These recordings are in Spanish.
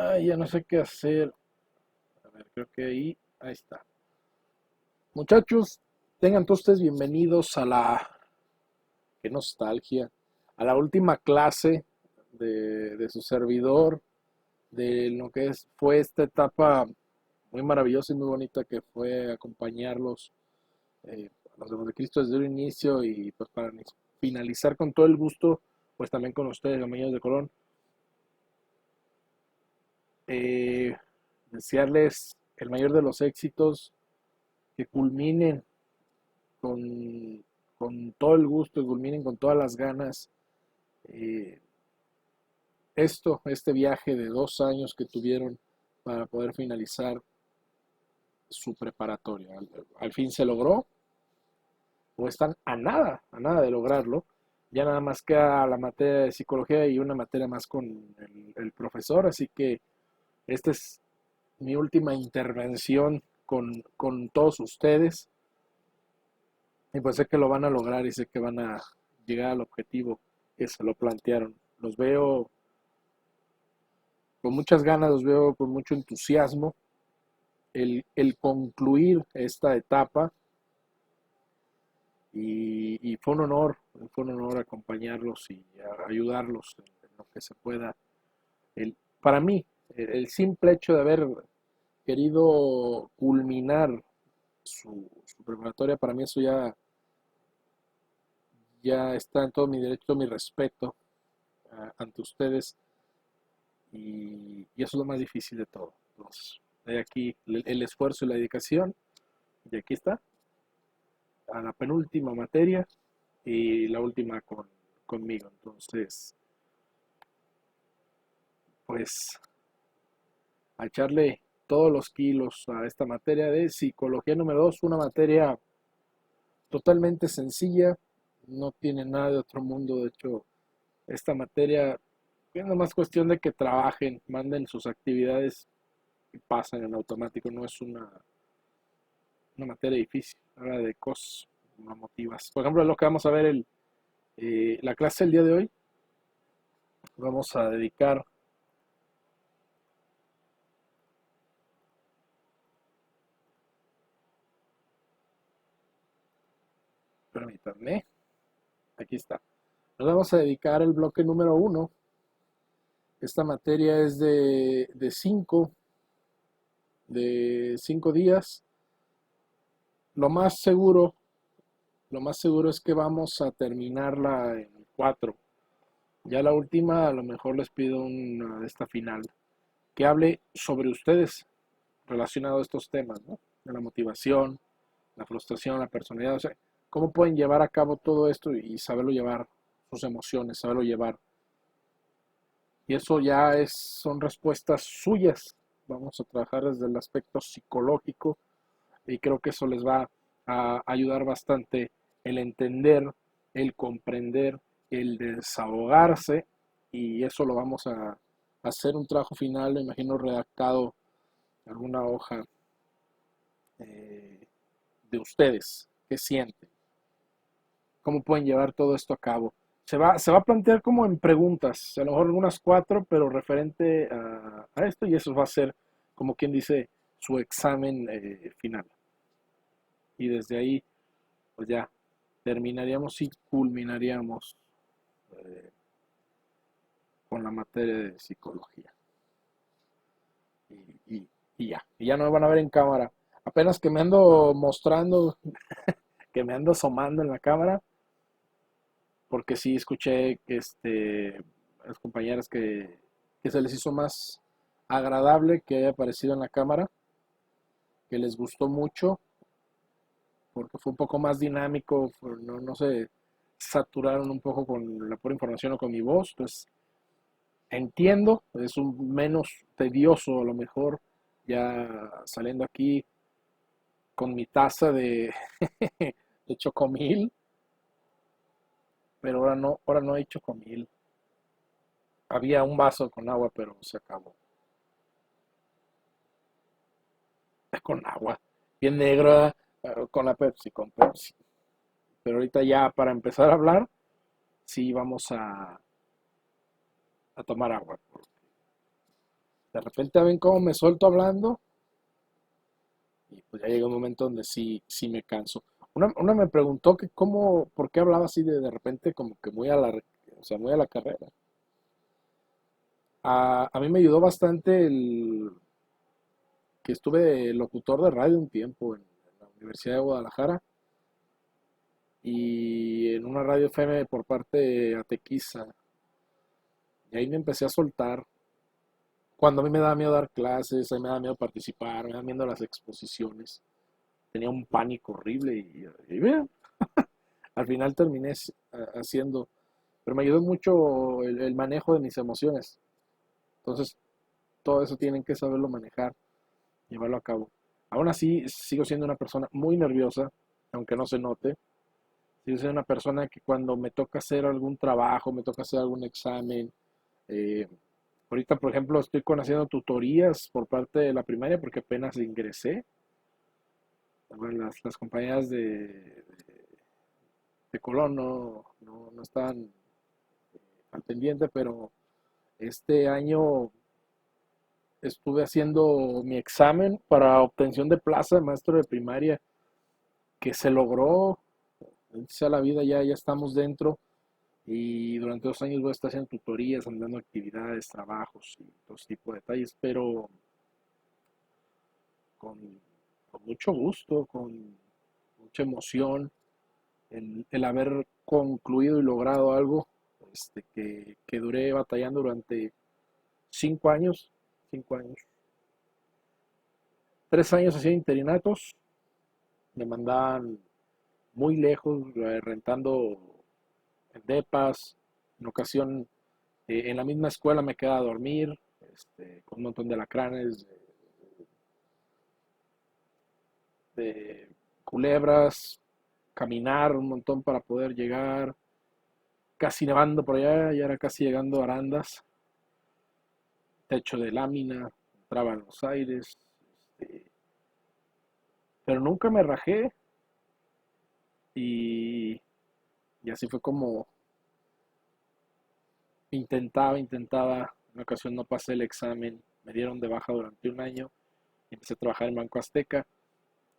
Ay, ya no sé qué hacer. A ver, creo que ahí está. Muchachos, tengan todos ustedes bienvenidos a qué nostalgia, a la última clase de su servidor, de lo que fue esta etapa muy maravillosa y muy bonita que fue acompañarlos a los de Cristo desde el inicio y pues para finalizar con todo el gusto, pues también con ustedes, amigos de Colón. Eh, Desearles el mayor de los éxitos, que culminen con, con todo el gusto y culminen con todas las ganas eh, este viaje de 2 años que tuvieron para poder finalizar su preparatoria. Al fin se logró, o están a nada de lograrlo. Ya nada más queda la materia de psicología y una materia más con el profesor, así que esta es mi última intervención con todos ustedes. Y pues sé que lo van a lograr y sé que van a llegar al objetivo que se lo plantearon. Los veo con muchas ganas, los veo con mucho entusiasmo. El concluir esta etapa y fue un honor acompañarlos y ayudarlos en lo que se pueda. Para mí, el simple hecho de haber querido culminar su preparatoria, para mí eso ya está en todo mi derecho, todo mi respeto ante ustedes y eso es lo más difícil de todo. Entonces, de aquí el esfuerzo y la dedicación, y aquí está, a la penúltima materia y la última conmigo. Entonces, pues, a echarle todos los kilos a esta materia de psicología número 2, una materia totalmente sencilla, no tiene nada de otro mundo. De hecho, esta materia es más cuestión de que trabajen, manden sus actividades y pasan en automático. No es una materia difícil, habla de cosas no motivas. Por ejemplo, lo que vamos a ver la clase del día de hoy, vamos a dedicar, permítanme, aquí está. Nos vamos a dedicar el bloque número 1. Esta materia es de cinco días. Lo más seguro, lo más seguro es que vamos a terminarla en 4. Ya la última, a lo mejor les pido una de esta final que hable sobre ustedes relacionado a estos temas, ¿no? De la motivación, la frustración, la personalidad, o sea, cómo pueden llevar a cabo todo esto y saberlo llevar, sus emociones, saberlo llevar. Y eso ya son respuestas suyas. Vamos a trabajar desde el aspecto psicológico y creo que eso les va a ayudar bastante el entender, el comprender, el desahogarse y eso lo vamos a hacer un trabajo final, me imagino redactado en alguna hoja eh, de ustedes, qué sienten, cómo pueden llevar todo esto a cabo. Se va a plantear como en preguntas, a lo mejor algunas 4, pero referente a esto y eso va a ser, como quien dice, su examen final. Y desde ahí, pues ya terminaríamos y culminaríamos eh, con la materia de psicología. Y, y, y ya no me van a ver en cámara. Apenas que me ando mostrando, que me ando asomando en la cámara, porque sí escuché que las compañeras que se les hizo más agradable que haya aparecido en la cámara, que les gustó mucho, porque fue un poco más dinámico, no se saturaron un poco con la pura información o con mi voz, entonces entiendo, es un menos tedioso a lo mejor ya saliendo aquí con mi taza de chocomil, pero ahora no hay chocomil. Había un vaso con agua, pero se acabó. Es con agua. Bien negro, con la Pepsi, con Pepsi. Pero ahorita ya para empezar a hablar, sí vamos a tomar agua. De repente ven cómo me suelto hablando y pues ya llega un momento donde sí me canso. Una me preguntó que por qué hablaba así de repente como que o sea, muy a la carrera. A mí me ayudó bastante que estuve de locutor de radio un tiempo en la Universidad de Guadalajara y en una radio FM por parte de Atequiza. Y ahí me empecé a soltar. Cuando a mí me daba miedo dar clases, a mí me daba miedo participar, me daba miedo las exposiciones. Tenía un pánico horrible y mira, al final terminé haciendo, pero me ayudó mucho el manejo de mis emociones. Entonces, todo eso tienen que saberlo manejar, llevarlo a cabo. Aún así, sigo siendo una persona muy nerviosa, aunque no se note. Sigo siendo una persona que cuando me toca hacer algún trabajo, me toca hacer algún examen, eh, ahorita, por ejemplo, estoy haciendo tutorías por parte de la primaria porque apenas ingresé. Bueno, las compañías de Colón no están al pendiente, pero este año estuve haciendo mi examen para obtención de plaza de maestro de primaria, que se logró, sea la vida, ya estamos dentro y durante 2 años voy a estar haciendo tutorías, andando actividades, trabajos y todo ese tipo de detalles, pero con, con mucho gusto, con mucha emoción, el haber concluido y logrado algo que duré batallando durante 5 años, 5 años, 3 años hacía interinatos, me mandaban muy lejos, rentando en depas, en ocasión en la misma escuela me quedaba a dormir, con un montón de alacranes, de culebras, caminar un montón para poder llegar, casi nevando por allá, ya era casi llegando a Arandas, techo de lámina, entraba en los aires, este, pero nunca me rajé y, y así fue como intentaba, en una ocasión no pasé el examen, me dieron de baja durante un año y empecé a trabajar en Banco Azteca.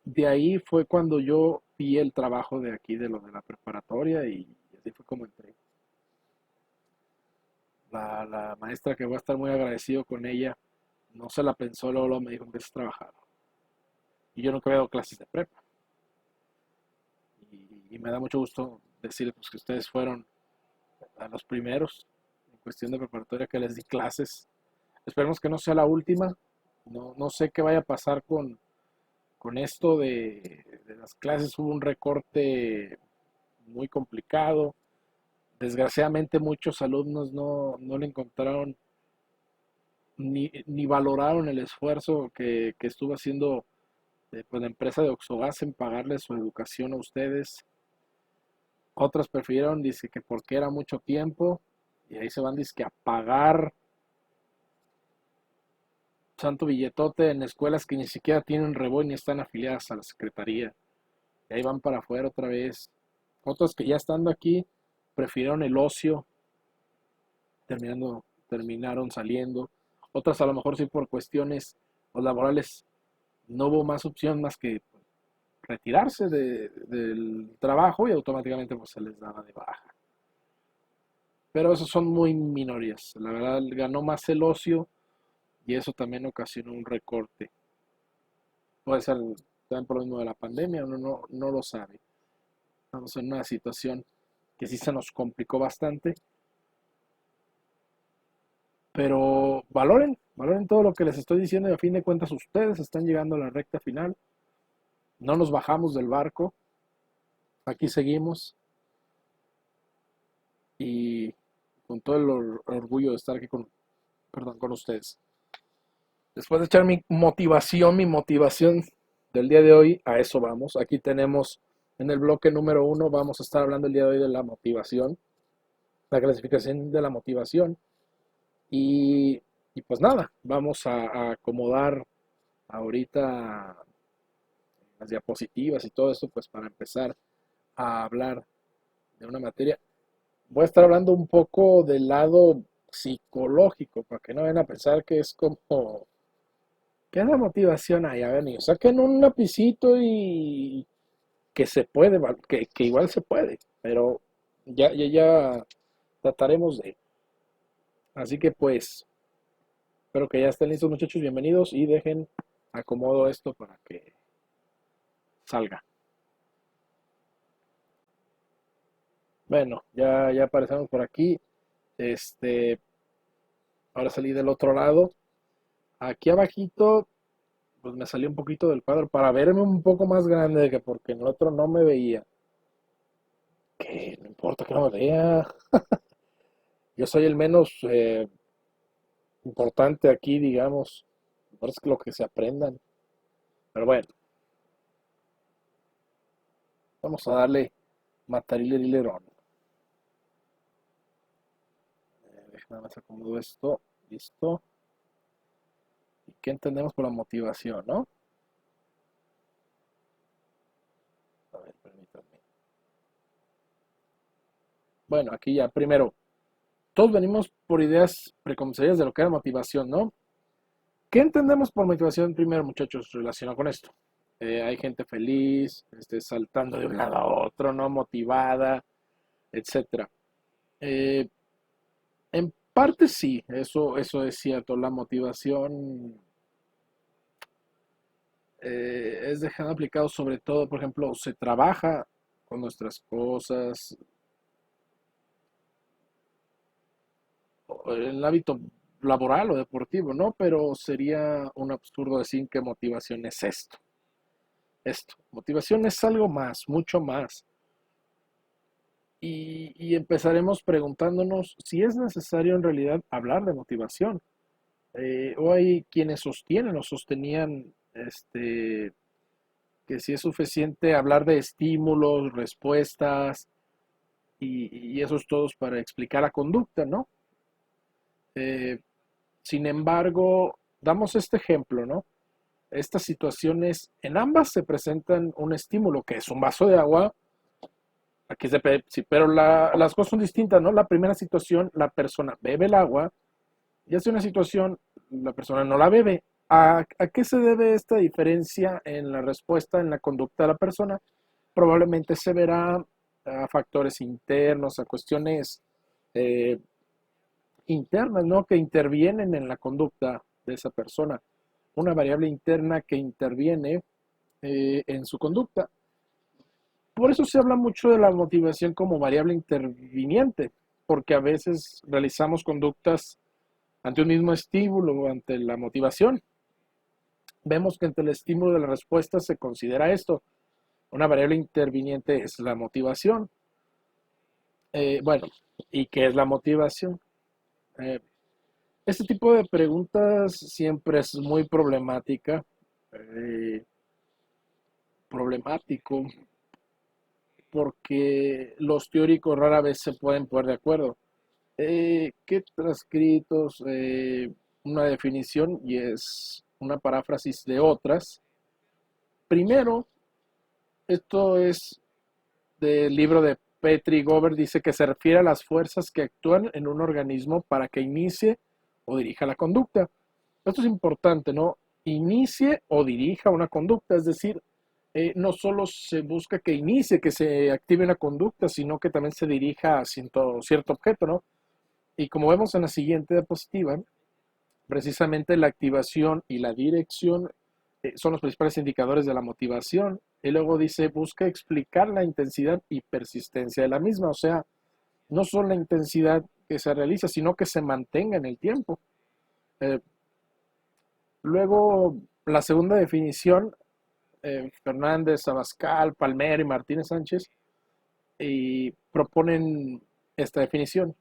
De ahí fue cuando yo vi el trabajo de aquí, de lo de la preparatoria y así fue como entré. La maestra, que voy a estar muy agradecido con ella, no se la pensó, luego me dijo, empieza a trabajar. Y yo nunca había dado clases de prepa. Y me da mucho gusto decirles pues, que ustedes fueron a los primeros en cuestión de preparatoria que les di clases. Esperemos que no sea la última. No sé qué vaya a pasar con esto de las clases. Hubo un recorte muy complicado. Desgraciadamente muchos alumnos no le encontraron ni valoraron el esfuerzo que estuvo haciendo pues, la empresa de Oxogas en pagarles su educación a ustedes. Otros prefirieron, dice que porque era mucho tiempo, y ahí se van, dice que a pagar santo billetote en escuelas que ni siquiera tienen reboy ni están afiliadas a la secretaría. Y ahí van para afuera otra vez. Otros que ya estando aquí prefirieron el ocio, terminaron saliendo. Otras a lo mejor sí por cuestiones laborales no hubo más opción más que retirarse del trabajo y automáticamente pues, se les daba de baja. Pero esos son muy minorías. La verdad ganó más el ocio y eso también ocasionó un recorte. Puede ser también por lo mismo de la pandemia, uno no lo sabe. Estamos en una situación que sí se nos complicó bastante, pero valoren todo lo que les estoy diciendo y a fin de cuentas ustedes están llegando a la recta final. No nos bajamos del barco, aquí seguimos y con todo el orgullo de estar aquí con ustedes. Después de echar mi motivación del día de hoy, a eso vamos. Aquí tenemos en el bloque número 1, vamos a estar hablando el día de hoy de la motivación, la clasificación de la motivación. Y, y pues nada, vamos a acomodar ahorita las diapositivas y todo eso, pues para empezar a hablar de una materia. Voy a estar hablando un poco del lado psicológico, para que no vayan a pensar que es como, ¿qué es la motivación ahí? A ver, niños, saquen un lapicito y que se puede, que igual se puede, pero ya trataremos de. Así que pues, espero que ya estén listos muchachos, bienvenidos y dejen acomodo esto para que salga. Bueno, ya aparecemos por aquí. Este, ahora salí del otro lado. Aquí abajito, pues me salí un poquito del cuadro para verme un poco más grande, que porque en el otro no me veía. Que no importa que no me vea. Yo soy el menos importante aquí, digamos. Parece que lo que se aprendan. Pero bueno, vamos a darle matarilerón. Déjame más acomodo esto. Listo. ¿Y qué entendemos por la motivación, no? A ver, permítanme. Bueno, aquí ya, primero, todos venimos por ideas preconcebidas de lo que era motivación, ¿no? ¿Qué entendemos por motivación primero, muchachos, relacionado con esto? Hay gente feliz, saltando de un lado a otro, ¿no? Motivada, etcétera. Eh, en parte sí, eso es cierto. La motivación es dejado aplicado sobre todo, por ejemplo, se trabaja con nuestras cosas, en el hábito laboral o deportivo, ¿no? Pero sería un absurdo decir que motivación es esto. Esto, motivación es algo más, mucho más. Y empezaremos preguntándonos si es necesario en realidad hablar de motivación. O hay quienes sostienen o sostenían que si es suficiente hablar de estímulos, respuestas y esos todos para explicar la conducta, ¿no? Eh, Sin embargo, damos este ejemplo, ¿no? Estas situaciones, en ambas se presentan un estímulo, que es un vaso de agua. Aquí sí, pero las cosas son distintas, ¿no? La primera situación, la persona bebe el agua, y hace una situación, la persona no la bebe. ¿A qué se debe esta diferencia en la respuesta, en la conducta de la persona? Probablemente se verá a factores internos, a cuestiones eh, internas, ¿no? Que intervienen en la conducta de esa persona. Una variable interna que interviene en su conducta. Por eso se habla mucho de la motivación como variable interviniente, porque a veces realizamos conductas ante un mismo estímulo o ante la motivación. Vemos que ante el estímulo de la respuesta se considera esto. Una variable interviniente es la motivación. Bueno, ¿y qué es la motivación? Eh, este tipo de preguntas siempre es muy eh, problemático, porque los teóricos rara vez se pueden poner de acuerdo. ¿Qué transcritos? Una definición y es una paráfrasis de otras. Primero, esto es del libro de Petri Gover, dice que se refiere a las fuerzas que actúan en un organismo para que inicie o dirija la conducta. Esto es importante, ¿no? Inicie o dirija una conducta, es decir, no solo se busca que inicie, que se active una conducta, sino que también se dirija a cierto objeto, ¿no? Y como vemos en la siguiente diapositiva, precisamente la activación y la dirección son los principales indicadores de la motivación. Y luego dice, busca explicar la intensidad y persistencia de la misma, o sea, no solo la intensidad que se realiza, sino que se mantenga en el tiempo. Eh, Luego, la segunda definición, Fernández, Abascal, Palmer y Martínez Sánchez proponen esta definición.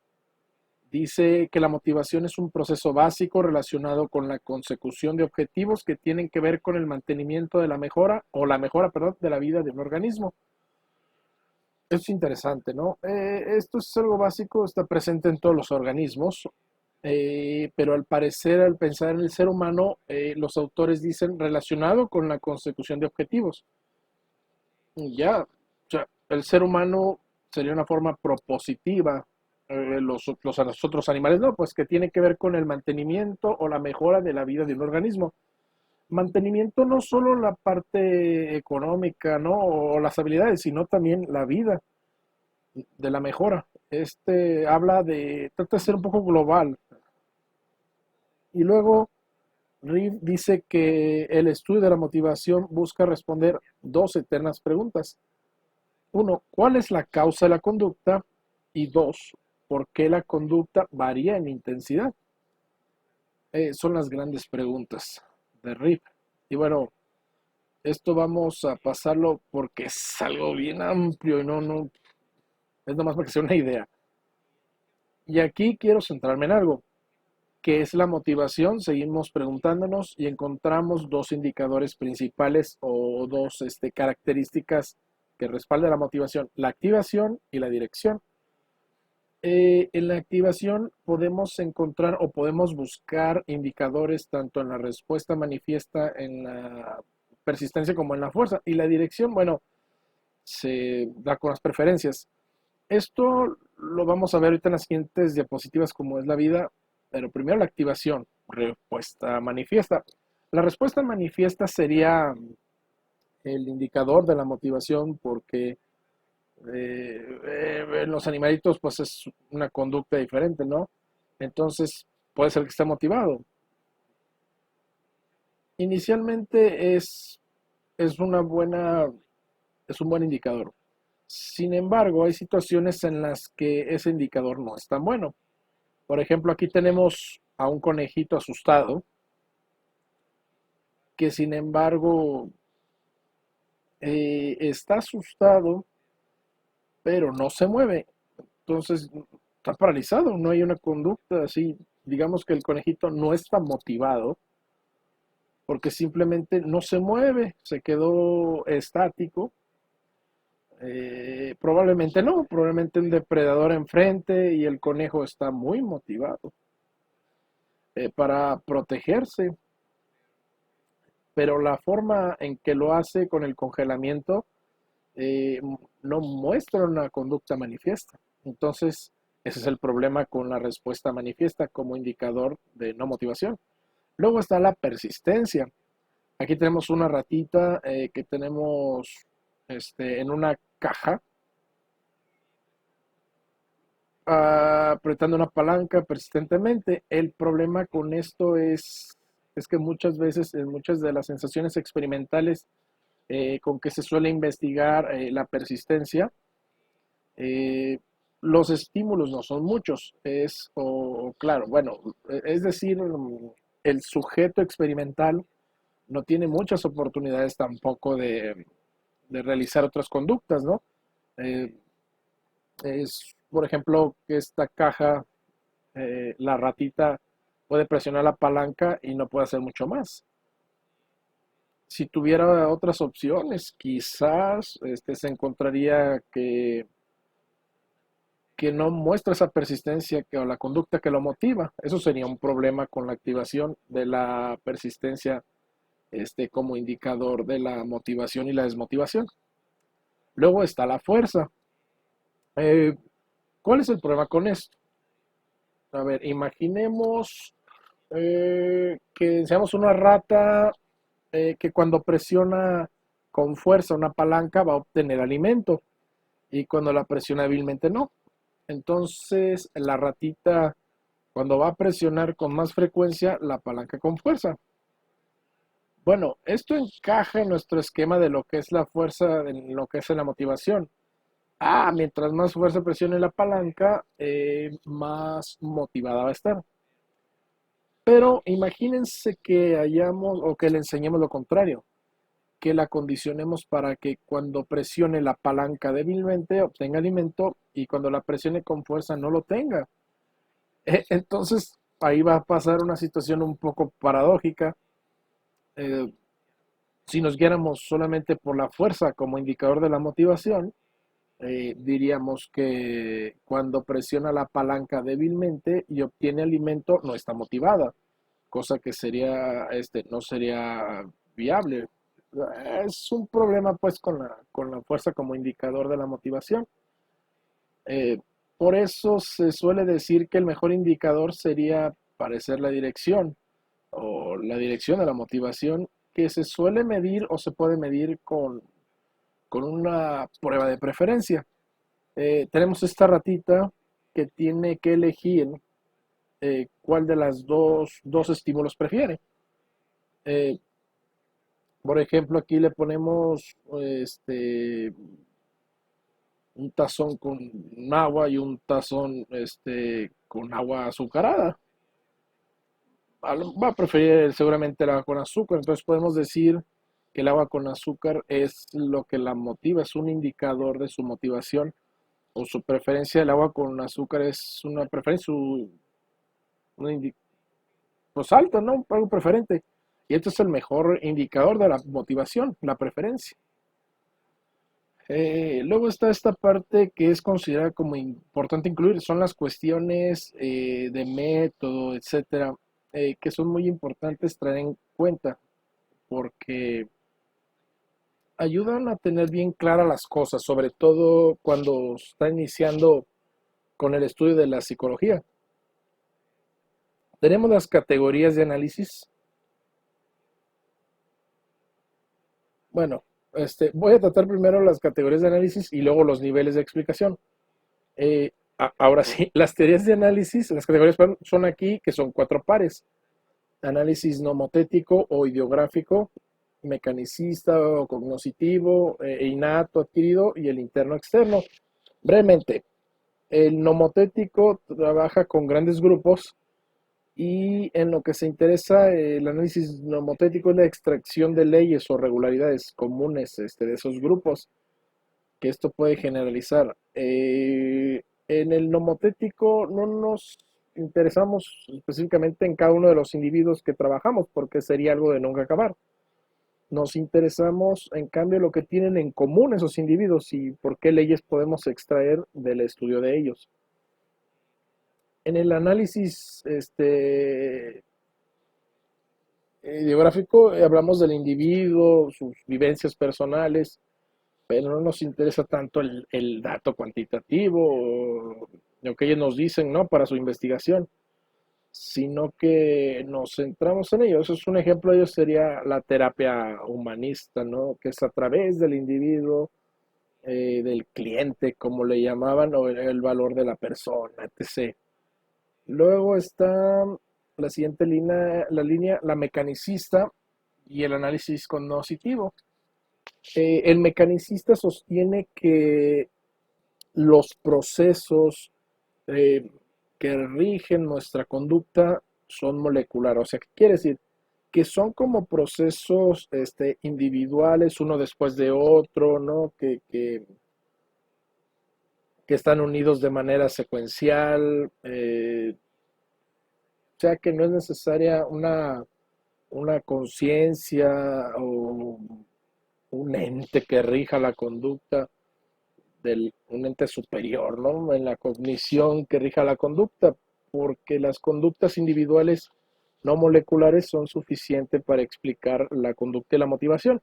Dice que la motivación es un proceso básico relacionado con la consecución de objetivos que tienen que ver con el mantenimiento de la mejora o la mejora, perdón, de la vida de un organismo. Esto es interesante, ¿no? Esto es algo básico, está presente en todos los organismos, pero al parecer, al pensar en el ser humano, los autores dicen relacionado con la consecución de objetivos. Ya, o sea, el ser humano sería una forma propositiva los otros animales no, pues que tiene que ver con el mantenimiento o la mejora de la vida de un organismo. Mantenimiento no solo la parte económica, ¿no? O las habilidades, sino también la vida de la mejora. Trata de ser un poco global. Y luego Reeve dice que el estudio de la motivación busca responder dos eternas preguntas. Uno, ¿cuál es la causa de la conducta? Y dos, ¿por qué la conducta varía en intensidad? Son las grandes preguntas de Reeve. Y bueno, esto vamos a pasarlo porque es algo bien amplio y no, es nomás para que sea una idea. Y aquí quiero centrarme en algo. ¿Qué es la motivación? Seguimos preguntándonos y encontramos dos indicadores principales o dos características que respaldan la motivación, la activación y la dirección. En la activación podemos encontrar o podemos buscar indicadores tanto en la respuesta manifiesta, en la persistencia como en la fuerza. Y la dirección, bueno, se da con las preferencias. Esto lo vamos a ver ahorita en las siguientes diapositivas como es la vida, pero primero la activación, respuesta manifiesta. La respuesta manifiesta sería el indicador de la motivación porque en los animalitos pues es una conducta diferente, ¿no? Entonces puede ser que esté motivado. Inicialmente es una buena, es un buen indicador. Sin embargo, hay situaciones en las que ese indicador no es tan bueno. Por ejemplo, aquí tenemos a un conejito asustado que sin embargo está asustado, pero no se mueve. Entonces está paralizado, no hay una conducta así. Digamos que el conejito no está motivado porque simplemente no se mueve, se quedó estático. Probablemente no, probablemente un depredador enfrente y el conejo está muy motivado para protegerse, pero la forma en que lo hace con el congelamiento eh, no muestra una conducta manifiesta. Entonces, ese es el problema con la respuesta manifiesta como indicador de no motivación. Luego está la persistencia. Aquí tenemos una ratita que tenemos en una caja apretando una palanca persistentemente. El problema con esto es que muchas veces, en muchas de las sensaciones experimentales con que se suele investigar la persistencia, eh, los estímulos no son muchos. Claro, bueno, es decir, el sujeto experimental no tiene muchas oportunidades tampoco de realizar otras conductas, ¿no? Eh, por ejemplo, que esta caja, la ratita puede presionar la palanca y no puede hacer mucho más. Si tuviera otras opciones, quizás se encontraría que no muestra esa persistencia o la conducta que lo motiva. Eso sería un problema con la activación de la persistencia como indicador de la motivación y la desmotivación. Luego está la fuerza. Eh, ¿Cuál es el problema con esto? A ver, imaginemos que seamos una rata que cuando presiona con fuerza una palanca va a obtener alimento y cuando la presiona hábilmente no. Entonces la ratita cuando va a presionar con más frecuencia la palanca con fuerza. Bueno, esto encaja en nuestro esquema de lo que es la fuerza, en lo que es la motivación. Mientras más fuerza presione la palanca, más motivada va a estar. Pero imagínense que hayamos o que le enseñemos lo contrario, que la condicionemos para que cuando presione la palanca débilmente obtenga alimento y cuando la presione con fuerza no lo tenga. Entonces ahí va a pasar una situación un poco paradójica. Eh, si nos guiáramos solamente por la fuerza como indicador de la motivación, diríamos que cuando presiona la palanca débilmente y obtiene alimento no está motivada, cosa que no sería viable. Es un problema pues con la fuerza como indicador de la motivación. Por eso se suele decir que el mejor indicador sería parecer la dirección o la dirección de la motivación, que se suele medir o se puede medir con una prueba de preferencia. Tenemos esta ratita que tiene que elegir cuál de las dos estímulos prefiere. Eh, por ejemplo, aquí le ponemos un tazón con agua y un tazón con agua azucarada. Va a preferir seguramente el agua con azúcar, entonces podemos decir que el agua con azúcar es lo que la motiva, es un indicador de su motivación o su preferencia. El agua con azúcar es una preferencia, pues alta, ¿no? Algo preferente. Y esto es el mejor indicador de la motivación, la preferencia. Luego está esta parte que es considerada como importante incluir, son las cuestiones de método, etcétera, que son muy importantes traer en cuenta porque ayudan a tener bien claras las cosas, sobre todo cuando está iniciando con el estudio de la psicología. Tenemos las categorías de análisis. Bueno, voy a tratar primero las categorías de análisis y luego los niveles de explicación. Ahora sí, las teorías de análisis, las categorías son aquí, que son cuatro pares. Análisis nomotético o ideográfico, mecanicista o cognoscitivo, innato, adquirido y el interno externo. Brevemente, el nomotético trabaja con grandes grupos y en lo que se interesa el análisis nomotético es la extracción de leyes o regularidades comunes de esos grupos, que esto puede generalizar. En el nomotético no nos interesamos específicamente en cada uno de los individuos que trabajamos, porque sería algo de nunca acabar. Nos interesamos, en cambio, lo que tienen en común esos individuos y por qué leyes podemos extraer del estudio de ellos. En el análisis ideográfico hablamos del individuo, sus vivencias personales, pero no nos interesa tanto el dato cuantitativo o lo que ellos nos dicen, ¿no? Para su investigación, sino que nos centramos en ello. Eso es un ejemplo de ello, sería la terapia humanista, ¿no? Que es a través del individuo, del cliente, como le llamaban, o el valor de la persona, etc. Luego está la siguiente línea, la mecanicista y el análisis cognoscitivo. El mecanicista sostiene que los procesos eh, que rigen nuestra conducta son moleculares. O sea, ¿qué quiere decir? Que son como procesos individuales, uno después de otro, ¿no? Que están unidos de manera secuencial. O sea, que no es necesaria una conciencia o un ente que rija la conducta un ente superior, ¿no? En la cognición que rija la conducta, porque las conductas individuales no moleculares son suficientes para explicar la conducta y la motivación.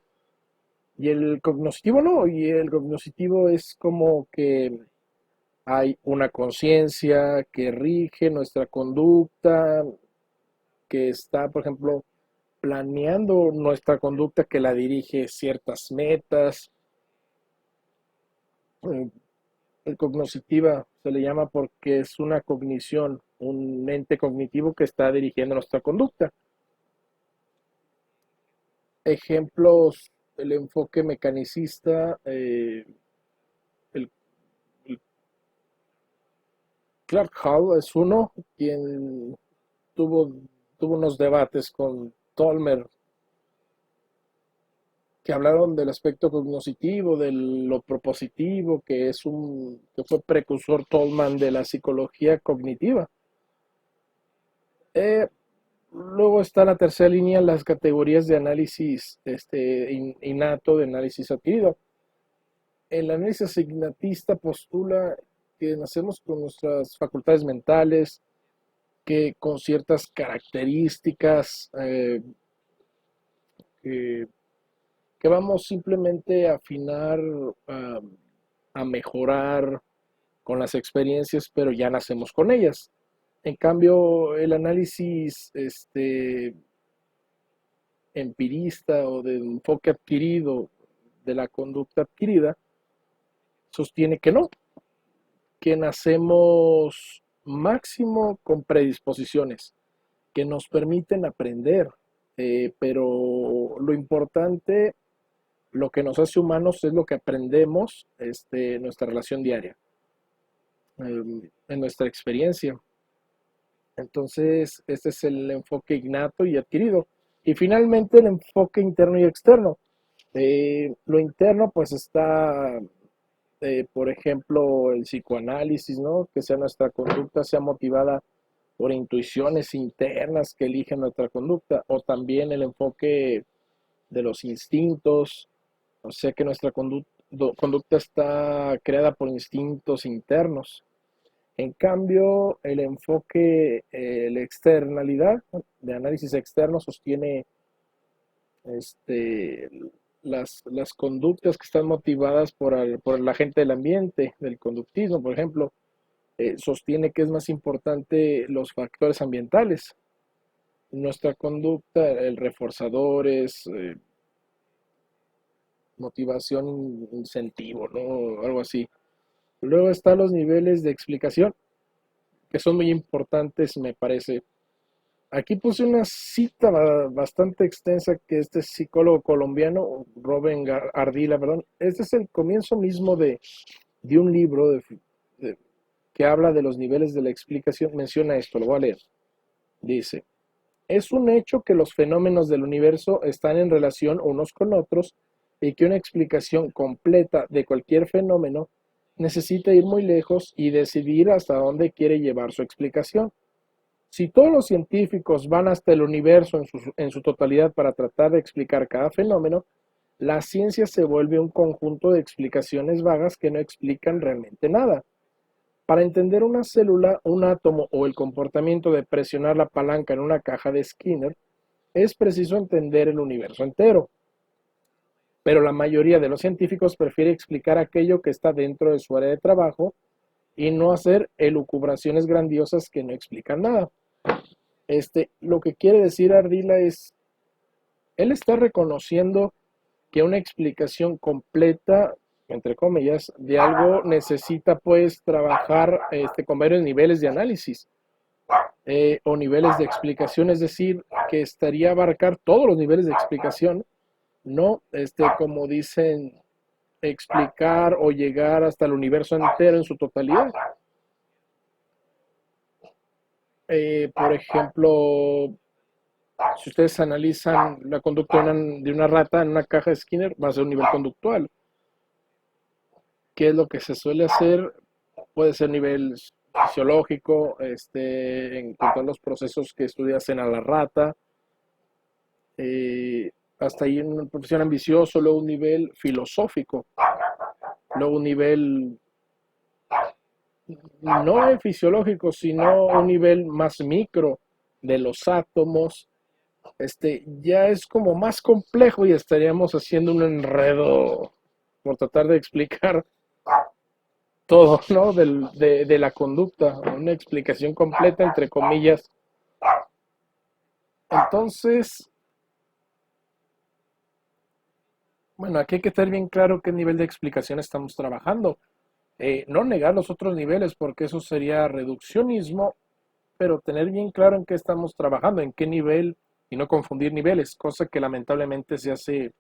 Y el cognoscitivo no, y el cognoscitivo es como que hay una conciencia que rige nuestra conducta, que está, por ejemplo, planeando nuestra conducta, que la dirige ciertas metas. Eh, El cognoscitiva se le llama porque es una cognición, un ente cognitivo que está dirigiendo nuestra conducta. Ejemplos, el enfoque mecanicista, el, el Clark Hall es uno, quien tuvo, tuvo unos debates con Tolmer que hablaron del aspecto cognoscitivo, de lo propositivo, que fue precursor Tolman de la psicología cognitiva. Eh, Luego está la tercera línea, las categorías de análisis innato, de análisis adquirido. El análisis innatista postula que nacemos con nuestras facultades mentales, que con ciertas características que, que vamos simplemente a afinar, a mejorar. con las experiencias, pero ya nacemos con ellas. En cambio, el análisis empirista o de enfoque adquirido de la conducta adquirida sostiene que no, que nacemos máximo con predisposiciones que nos permiten aprender, pero lo importante, lo que nos hace humanos es lo que aprendemos en nuestra relación diaria, en nuestra experiencia. Entonces, este es el enfoque innato y adquirido. Y finalmente el enfoque interno y externo. Lo interno pues está, por ejemplo, el psicoanálisis, ¿no? Que sea nuestra conducta sea motivada por intuiciones internas que eligen nuestra conducta, o también el enfoque de los instintos, o sea que nuestra conducta está creada por instintos internos. En cambio, el enfoque, la externalidad de análisis externo sostiene este, las conductas que están motivadas por la gente del ambiente, del conductismo, por ejemplo, sostiene que es más importante los factores ambientales. Nuestra conducta, el reforzadores, motivación, incentivo, ¿no? Algo así. Luego están los niveles de explicación, que son muy importantes, me parece. Aquí puse una cita bastante extensa que este psicólogo colombiano, Rubén Ardila, perdón, este es el comienzo mismo de un libro de, que habla de los niveles de la explicación. Menciona esto, lo voy a leer. Dice, es un hecho que los fenómenos del universo están en relación unos con otros y que una explicación completa de cualquier fenómeno necesita ir muy lejos y decidir hasta dónde quiere llevar su explicación. Si todos los científicos van hasta el universo en su totalidad para tratar de explicar cada fenómeno, la ciencia se vuelve un conjunto de explicaciones vagas que no explican realmente nada. Para entender una célula, un átomo o el comportamiento de presionar la palanca en una caja de Skinner, es preciso entender el universo entero. Pero la mayoría de los científicos prefiere explicar aquello que está dentro de su área de trabajo y no hacer elucubraciones grandiosas que no explican nada. Lo que quiere decir Ardila es, él está reconociendo que una explicación completa, entre comillas, de algo necesita pues trabajar con varios niveles de análisis o niveles de explicación, es decir, que estaría abarcar todos los niveles de explicación, no como dicen, explicar o llegar hasta el universo entero en su totalidad. Por ejemplo, si ustedes analizan la conducta de una rata en una caja de Skinner, va a ser un nivel conductual. ¿Qué es lo que se suele hacer? Puede ser nivel fisiológico, en cuanto a los procesos que estudiasen a la rata, hasta ahí en una profesión ambicioso, luego un nivel filosófico, luego un nivel no fisiológico, sino un nivel más micro de los átomos. Ya es como más complejo y estaríamos haciendo un enredo por tratar de explicar todo, ¿no? De la conducta, una explicación completa, entre comillas. Entonces, bueno, aquí hay que tener bien claro qué nivel de explicación estamos trabajando. No negar los otros niveles, porque eso sería reduccionismo, pero tener bien claro en qué estamos trabajando, en qué nivel, y no confundir niveles, cosa que lamentablemente se hace,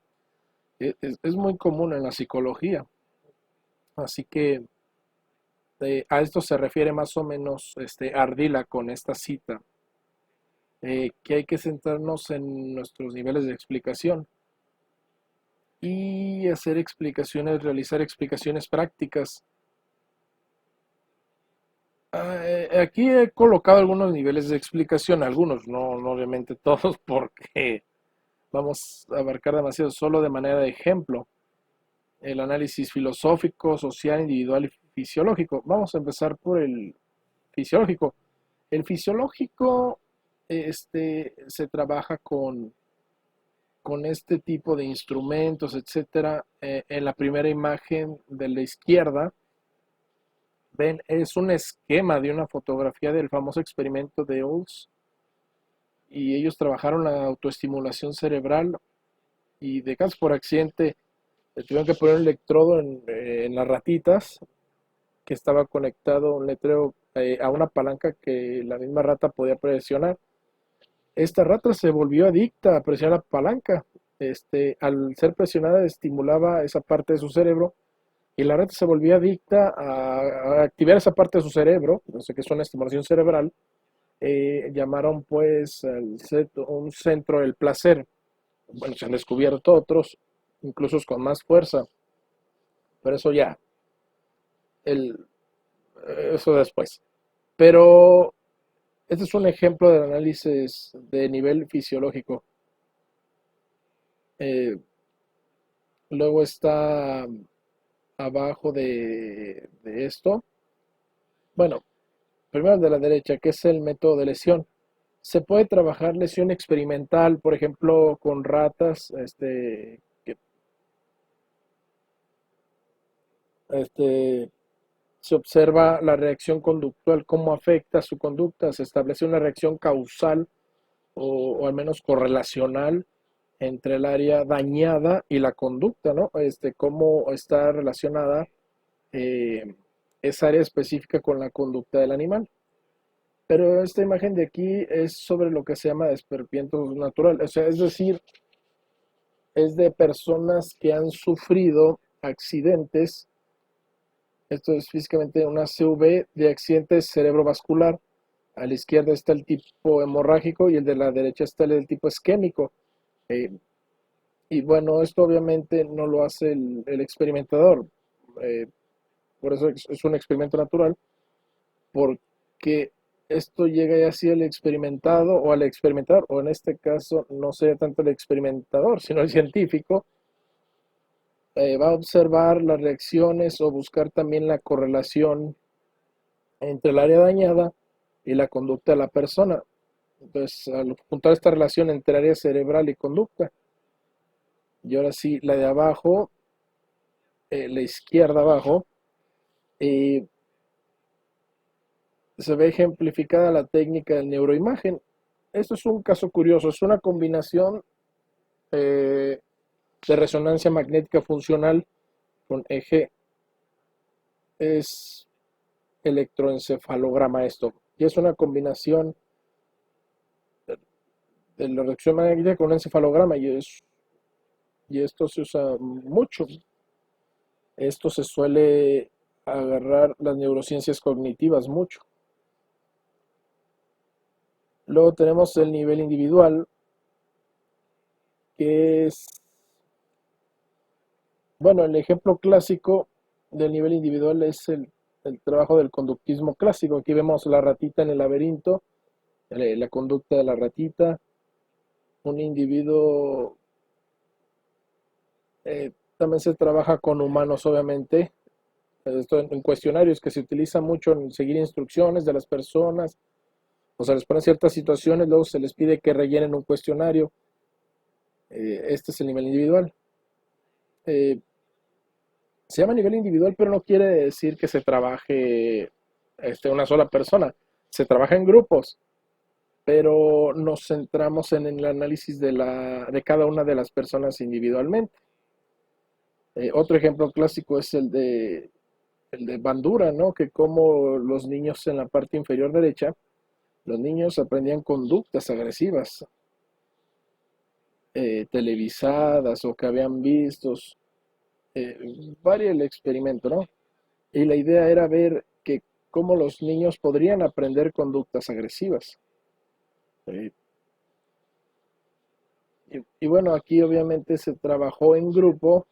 es muy común en la psicología. Así que a esto se refiere más o menos Ardila con esta cita, que hay que centrarnos en nuestros niveles de explicación y hacer explicaciones, realizar explicaciones prácticas. Aquí he colocado algunos niveles de explicación, algunos, no obviamente todos, porque vamos a abarcar demasiado, solo de manera de ejemplo. El análisis filosófico, social, individual y fisiológico. Vamos a empezar por el fisiológico. El fisiológico se trabaja con este tipo de instrumentos, etcétera. En la primera imagen de la izquierda Ven, es un esquema de una fotografía del famoso experimento de Olds y ellos trabajaron la autoestimulación cerebral y de caso por accidente le tuvieron que poner un electrodo en las ratitas que estaba conectado un letrero a una palanca que la misma rata podía presionar. Esta rata se volvió adicta a presionar la palanca. Al ser presionada estimulaba esa parte de su cerebro y la rata se volvía adicta a activar esa parte de su cerebro, no sé qué es una estimulación cerebral. Llamaron pues un centro del placer. Bueno, se han descubierto otros, incluso con más fuerza, pero eso ya, el, eso después. Pero este es un ejemplo del análisis de nivel fisiológico. Eh, Luego está abajo de esto. Bueno, primero de la derecha, que es el método de lesión. Se puede trabajar lesión experimental, por ejemplo, con ratas, que este, se observa la reacción conductual, cómo afecta su conducta, se establece una reacción causal o al menos correlacional entre el área dañada y la conducta, ¿no? Cómo está relacionada eh, esa área específica con la conducta del animal. Pero esta imagen de aquí es sobre lo que se llama desperpimiento natural, o sea, es decir, es de personas que han sufrido accidentes. Esto es físicamente una CV de accidente cerebrovascular. A la izquierda está el tipo hemorrágico y el de la derecha está el tipo isquémico. Eh, y bueno, esto obviamente no lo hace el experimentador. Eh, por eso es un experimento natural, porque esto llega ya así al experimentado o al experimentador, o en este caso no sería tanto el experimentador, sino el científico. Va a observar las reacciones o buscar también la correlación entre el área dañada y la conducta de la persona. Entonces, al juntar esta relación entre área cerebral y conducta, y ahora sí, la de abajo, la izquierda abajo, eh, se ve ejemplificada la técnica del neuroimagen. Esto es un caso curioso, es una combinación eh, de resonancia magnética funcional con eje, es electroencefalograma esto, y es una combinación de la reacción magnética con un encefalograma, y esto se usa mucho. Esto se suele agarrar las neurociencias cognitivas mucho. Luego tenemos el nivel individual, que es, bueno, el ejemplo clásico del nivel individual es el trabajo del conductismo clásico. Aquí vemos la ratita en el laberinto, la conducta de la ratita, un individuo, también se trabaja con humanos, obviamente. Esto en cuestionarios que se utiliza mucho en seguir instrucciones de las personas, o sea, les ponen ciertas situaciones, luego se les pide que rellenen un cuestionario. Este es el nivel individual. Eh, Se llama nivel individual, pero no quiere decir que se trabaje una sola persona. Se trabaja en grupos, pero nos centramos en el análisis de cada una de las personas individualmente. Otro ejemplo clásico es el de Bandura, ¿no? Que como los niños en la parte inferior derecha, los niños aprendían conductas agresivas, televisadas o que habían visto, varía el experimento, ¿no? Y la idea era ver que cómo los niños podrían aprender conductas agresivas. Eh, y bueno, aquí obviamente se trabajó en grupo,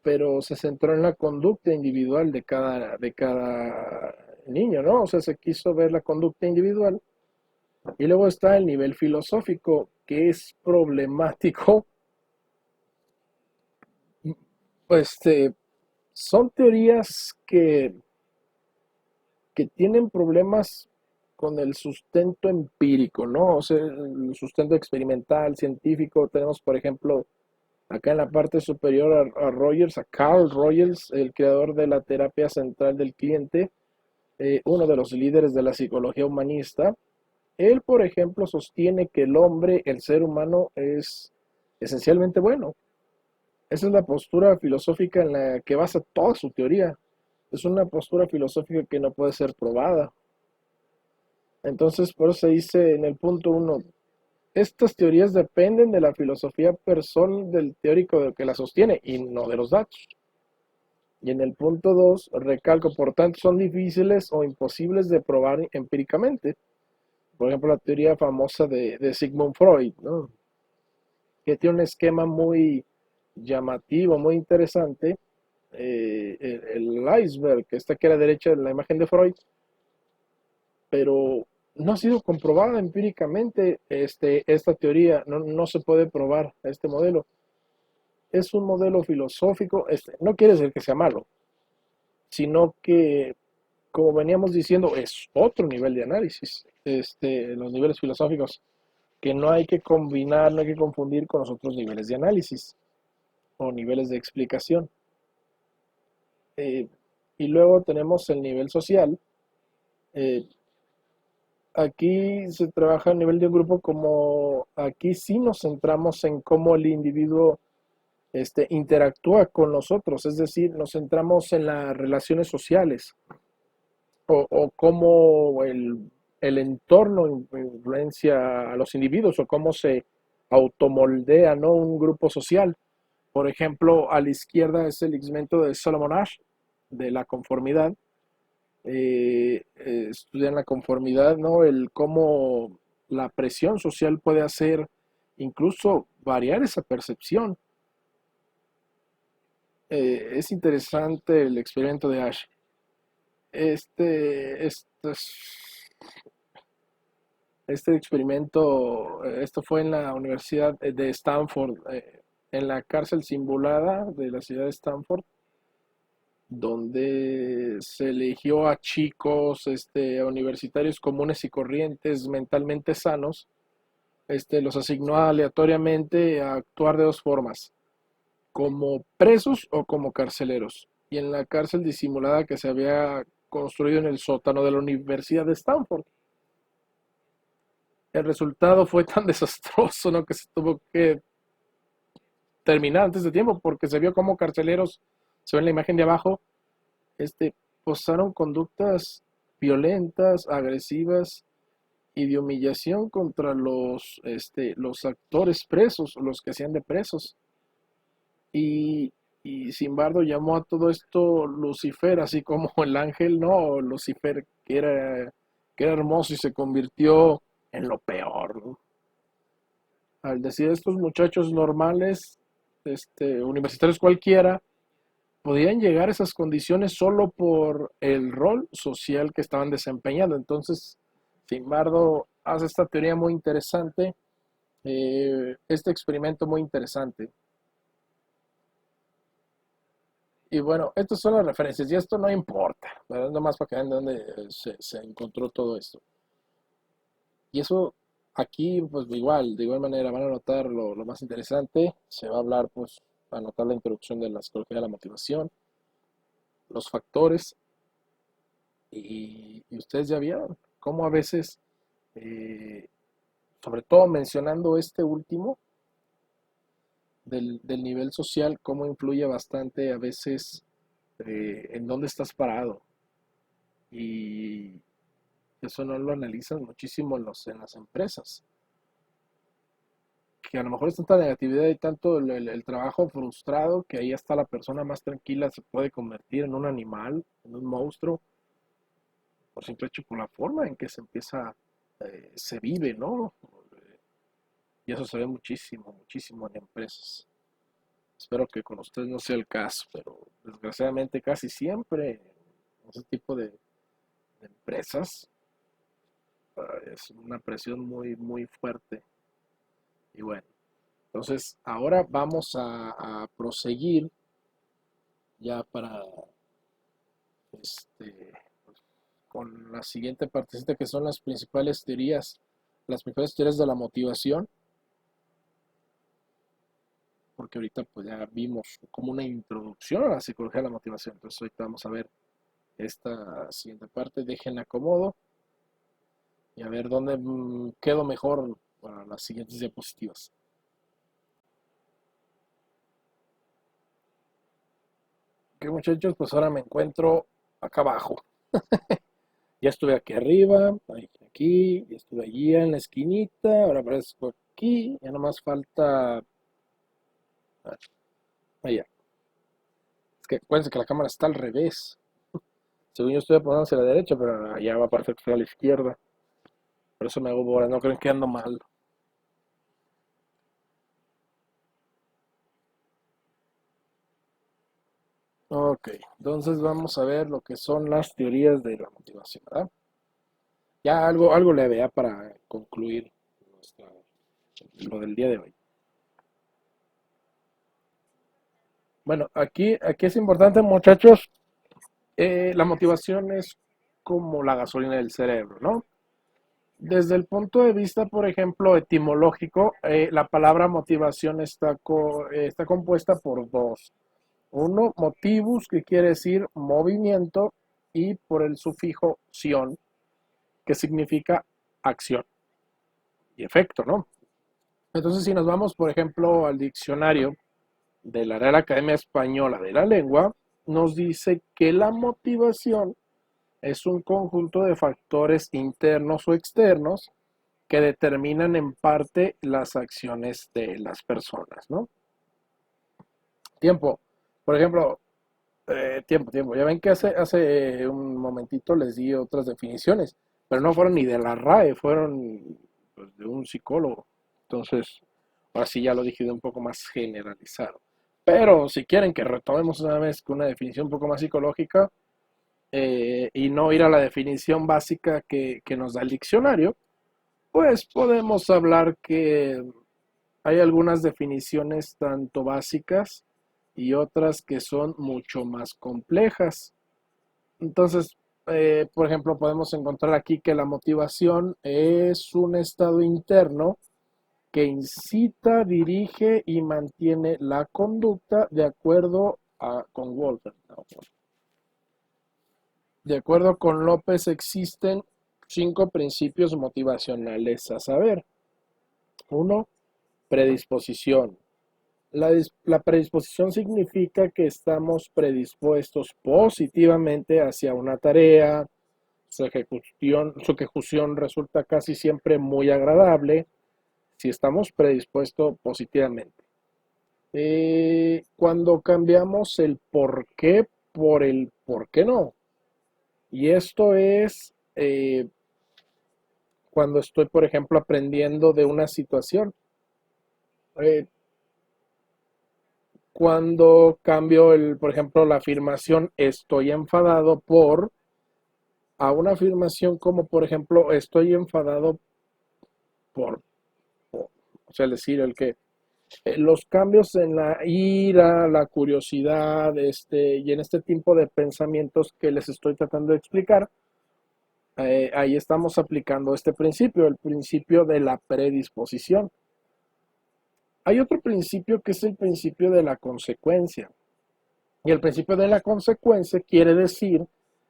pero se centró en la conducta individual de cada niño, ¿no? O sea, se quiso ver la conducta individual. Y luego está el nivel filosófico, que es problemático. Pues son teorías que tienen problemas con el sustento empírico, ¿no? O sea, el sustento experimental, científico. Tenemos, por ejemplo, Acá en la parte superior a Rogers, a Carl Rogers, el creador de la terapia central del cliente, uno de los líderes de la psicología humanista. Él, por ejemplo, sostiene que el hombre, el ser humano, es esencialmente bueno. Esa es la postura filosófica en la que basa toda su teoría. Es una postura filosófica que no puede ser probada. Entonces, por eso se dice en el punto uno, estas teorías dependen de la filosofía personal del teórico que la sostiene y no de los datos. Y en el punto 2 recalco, por tanto, son difíciles o imposibles de probar empíricamente. Por ejemplo, la teoría famosa de Sigmund Freud, ¿no? Que tiene un esquema muy llamativo, muy interesante. El iceberg, que está aquí a la derecha de la imagen de Freud, pero no ha sido comprobada empíricamente esta teoría, no se puede probar este modelo. Es un modelo filosófico, no quiere decir que sea malo, sino que, como veníamos diciendo, es otro nivel de análisis, los niveles filosóficos, que no hay que combinar, no hay que confundir con los otros niveles de análisis o niveles de explicación. Eh, y luego tenemos el nivel social. Eh, Aquí se trabaja a nivel de un grupo como aquí sí nos centramos en cómo el individuo interactúa con nosotros, es decir, nos centramos en las relaciones sociales o cómo el entorno influencia a los individuos o cómo se automoldea, ¿no?, un grupo social. Por ejemplo, a la izquierda es el segmento de Solomon Asch, de la conformidad. Estudian la conformidad, ¿no? El cómo la presión social puede hacer incluso variar esa percepción. Es interesante el experimento de Ash. Este, este, este experimento, esto fue en la Universidad de Stanford, en la cárcel simulada de la ciudad de Stanford, donde se eligió a chicos universitarios comunes y corrientes, mentalmente sanos, los asignó aleatoriamente a actuar de dos formas, como presos o como carceleros. Y en la cárcel disimulada que se había construido en el sótano de la Universidad de Stanford. El resultado fue tan desastroso, ¿no?, que se tuvo que terminar antes de tiempo porque se vio como carceleros, se ve en la imagen de abajo, posaron conductas violentas, agresivas y de humillación contra los actores presos, los que hacían de presos. Y, y sin embargo llamó a todo esto Lucifer, así como el ángel, no, Lucifer, que era hermoso y se convirtió en lo peor, ¿no? Al decir estos muchachos normales, universitarios cualquiera, podían llegar a esas condiciones solo por el rol social que estaban desempeñando. Entonces, sin embargo, hace esta teoría muy interesante, este experimento muy interesante. Y bueno, estas son las referencias y esto no importa, ¿verdad? Nomás para que vean de dónde se encontró todo esto. Y eso aquí, pues igual, de igual manera, van a notar lo más interesante. Se va a hablar, pues, a notar la introducción de la psicología de la motivación, los factores, y ustedes ya vieron cómo a veces, eh, sobre todo mencionando este último, del nivel social, cómo influye bastante a veces en dónde estás parado. Y eso no lo analizan muchísimo en las empresas, que a lo mejor es tanta negatividad y tanto el trabajo frustrado que ahí hasta la persona más tranquila se puede convertir en un animal, en un monstruo, por simple hecho por la forma en que se empieza, se vive, ¿no? Y eso se ve muchísimo, muchísimo en empresas. Espero que con ustedes no sea el caso, pero desgraciadamente casi siempre en ese tipo de empresas es una presión muy, muy fuerte. Y bueno, entonces ahora vamos a proseguir ya para este, con la siguiente partecita que son las principales teorías de la motivación, porque ahorita pues ya vimos como una introducción a la psicología de la motivación. Entonces ahorita vamos a ver esta siguiente parte, dejen acomodo y a ver dónde quedo mejor para las siguientes diapositivas. Ok, muchachos, pues ahora me encuentro acá abajo. Ya estuve aquí arriba, aquí, ya estuve allí en la esquinita, ahora aparezco aquí, ya nomás falta allá. Es que acuérdense que la cámara está al revés. Según yo estoy apuntando hacia la derecha, pero allá va a parecer que estoy a la izquierda. Por eso me hago bolas, no creen que ando mal. Ok, entonces vamos a ver lo que son las teorías de la motivación, ¿verdad? Ya algo leve ya para concluir nuestra- lo del día de hoy. Bueno, aquí es importante, muchachos, la motivación es como la gasolina del cerebro, ¿no? Desde el punto de vista, por ejemplo, etimológico, la palabra motivación está compuesta por dos. Uno, motivus, que quiere decir movimiento, y por el sufijo sion, que significa acción y efecto, ¿no? Entonces, si nos vamos, por ejemplo, al diccionario de la Real Academia Española de la Lengua, nos dice que la motivación es un conjunto de factores internos o externos que determinan en parte las acciones de las personas, ¿no? Tiempo. Por ejemplo, tiempo. Ya ven que hace un momentito les di otras definiciones, pero no fueron ni de la RAE, fueron pues, de un psicólogo. Entonces, ahora sí ya lo dije de un poco más generalizado. Pero si quieren que retomemos una vez con una definición un poco más psicológica y no ir a la definición básica que nos da el diccionario, pues podemos hablar que hay algunas definiciones tanto básicas y otras que son mucho más complejas. Entonces, por ejemplo, podemos encontrar aquí que la motivación es un estado interno que incita, dirige y mantiene la conducta de acuerdo con Wolfer. ¿No? De acuerdo con López, existen 5 principios motivacionales a saber. Uno, predisposición. La predisposición significa que estamos predispuestos positivamente hacia una tarea, su ejecución resulta casi siempre muy agradable si estamos predispuestos positivamente. Cuando cambiamos el por qué por el por qué no, y esto es cuando estoy, por ejemplo, aprendiendo de una situación. Eh, Cuando cambio por ejemplo, la afirmación estoy enfadado por a una afirmación como, por ejemplo, estoy enfadado por, o sea, es decir, el que los cambios en la ira, la curiosidad, y en este tipo de pensamientos que les estoy tratando de explicar, ahí estamos aplicando este principio, el principio de la predisposición. Hay otro principio que es el principio de la consecuencia. Y el principio de la consecuencia quiere decir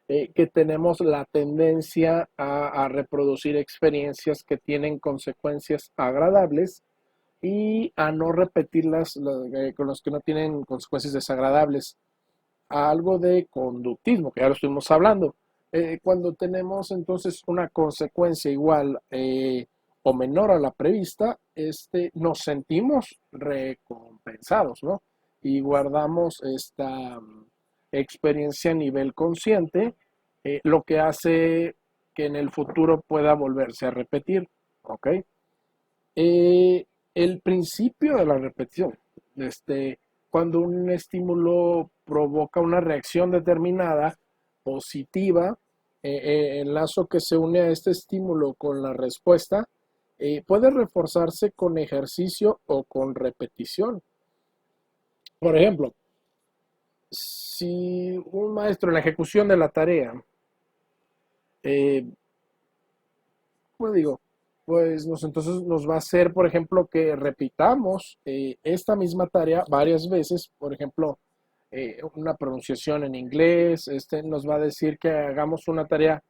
que tenemos la tendencia a reproducir experiencias que tienen consecuencias agradables y a no repetirlas con los que no tienen consecuencias desagradables. A algo de conductismo, que ya lo estuvimos hablando. Cuando tenemos entonces una consecuencia igual o menor a la prevista, nos sentimos recompensados, ¿no? Y guardamos esta experiencia a nivel consciente, lo que hace que en el futuro pueda volverse a repetir, ¿ok? El principio de la repetición, cuando un estímulo provoca una reacción determinada, positiva, el lazo que se une a este estímulo con la respuesta puede reforzarse con ejercicio o con repetición. Por ejemplo, si un maestro en la ejecución de la tarea, ¿cómo digo? pues entonces nos va a hacer, por ejemplo, que repitamos esta misma tarea varias veces. Por ejemplo, una pronunciación en inglés, nos va a decir que hagamos una tarea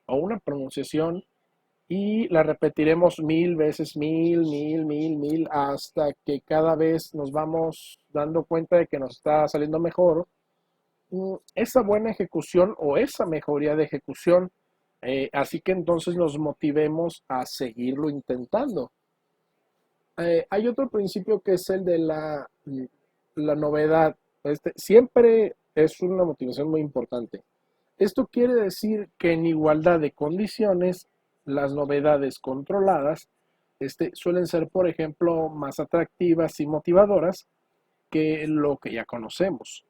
o una pronunciación y la repetiremos 1000 veces, mil, hasta que cada vez nos vamos dando cuenta de que nos está saliendo mejor. Esa buena ejecución o esa mejoría de ejecución, así que entonces nos motivemos a seguirlo intentando. Hay otro principio que es el de la novedad. Siempre es una motivación muy importante. Esto quiere decir que en igualdad de condiciones, las novedades controladas suelen ser, por ejemplo, más atractivas y motivadoras que lo que ya conocemos.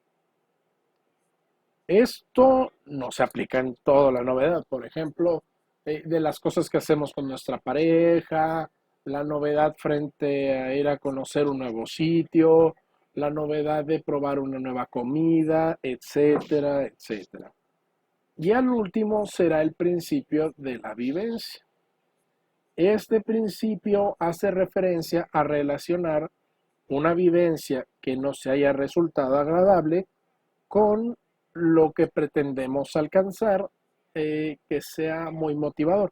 Esto no se aplica en toda la novedad, por ejemplo, de las cosas que hacemos con nuestra pareja, la novedad frente a ir a conocer un nuevo sitio, la novedad de probar una nueva comida, etcétera, etcétera. Y al último será el principio de la vivencia. Este principio hace referencia a relacionar una vivencia que no se haya resultado agradable con lo que pretendemos alcanzar, que sea muy motivador.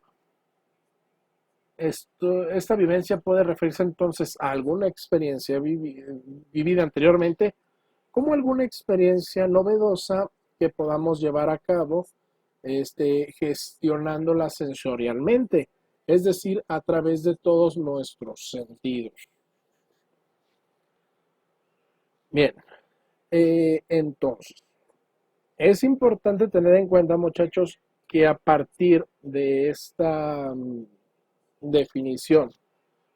Esta vivencia puede referirse entonces a alguna experiencia vivida anteriormente, como alguna experiencia novedosa que podamos llevar a cabo, gestionándola sensorialmente, es decir, a través de todos nuestros sentidos. Bien, entonces, es importante tener en cuenta, muchachos, que a partir de esta definición,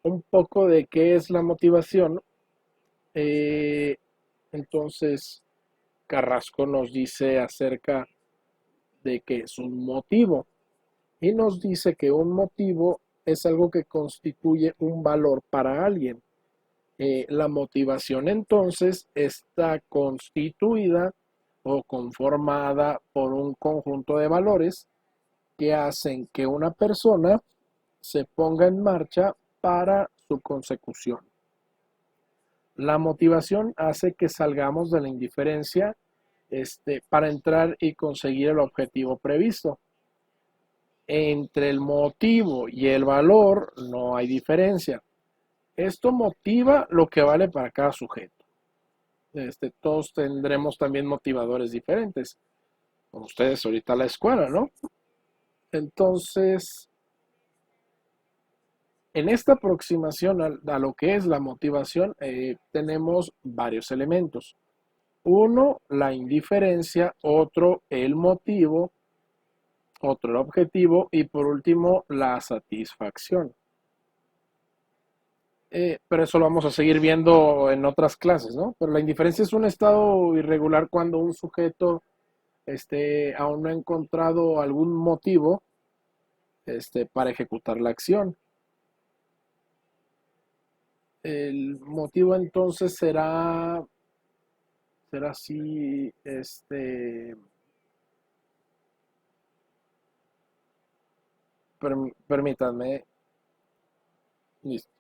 un poco de qué es la motivación, eh, entonces Carrasco nos dice acerca de que es un motivo y nos dice que un motivo es algo que constituye un valor para alguien. La motivación entonces está constituida o conformada por un conjunto de valores que hacen que una persona se ponga en marcha para su consecución. La motivación hace que salgamos de la indiferencia para entrar y conseguir el objetivo previsto. Entre el motivo y el valor no hay diferencia. Esto motiva lo que vale para cada sujeto. Todos tendremos también motivadores diferentes. Con ustedes ahorita a la escuela, ¿no? Entonces, en esta aproximación a lo que es la motivación, tenemos varios elementos. Uno, la indiferencia, otro, el motivo, otro, el objetivo y por último, la satisfacción. Pero eso lo vamos a seguir viendo en otras clases, ¿no? Pero la indiferencia es un estado irregular cuando un sujeto aún no ha encontrado algún motivo para ejecutar la acción. El motivo entonces será así, permítanme, listo.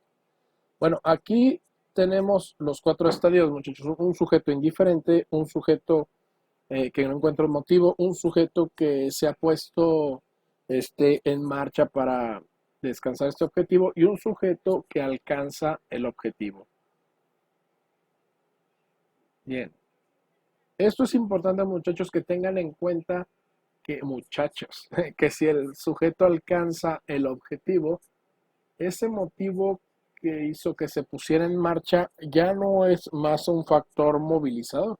Bueno, aquí tenemos los cuatro estadios, muchachos. Un sujeto indiferente, un sujeto que no encuentra un motivo, un sujeto que se ha puesto en marcha para descansar este objetivo y un sujeto que alcanza el objetivo. Bien, esto es importante, muchachos, que tengan en cuenta que, muchachos, que si el sujeto alcanza el objetivo, ese motivo que hizo que se pusiera en marcha ya no es más un factor movilizador,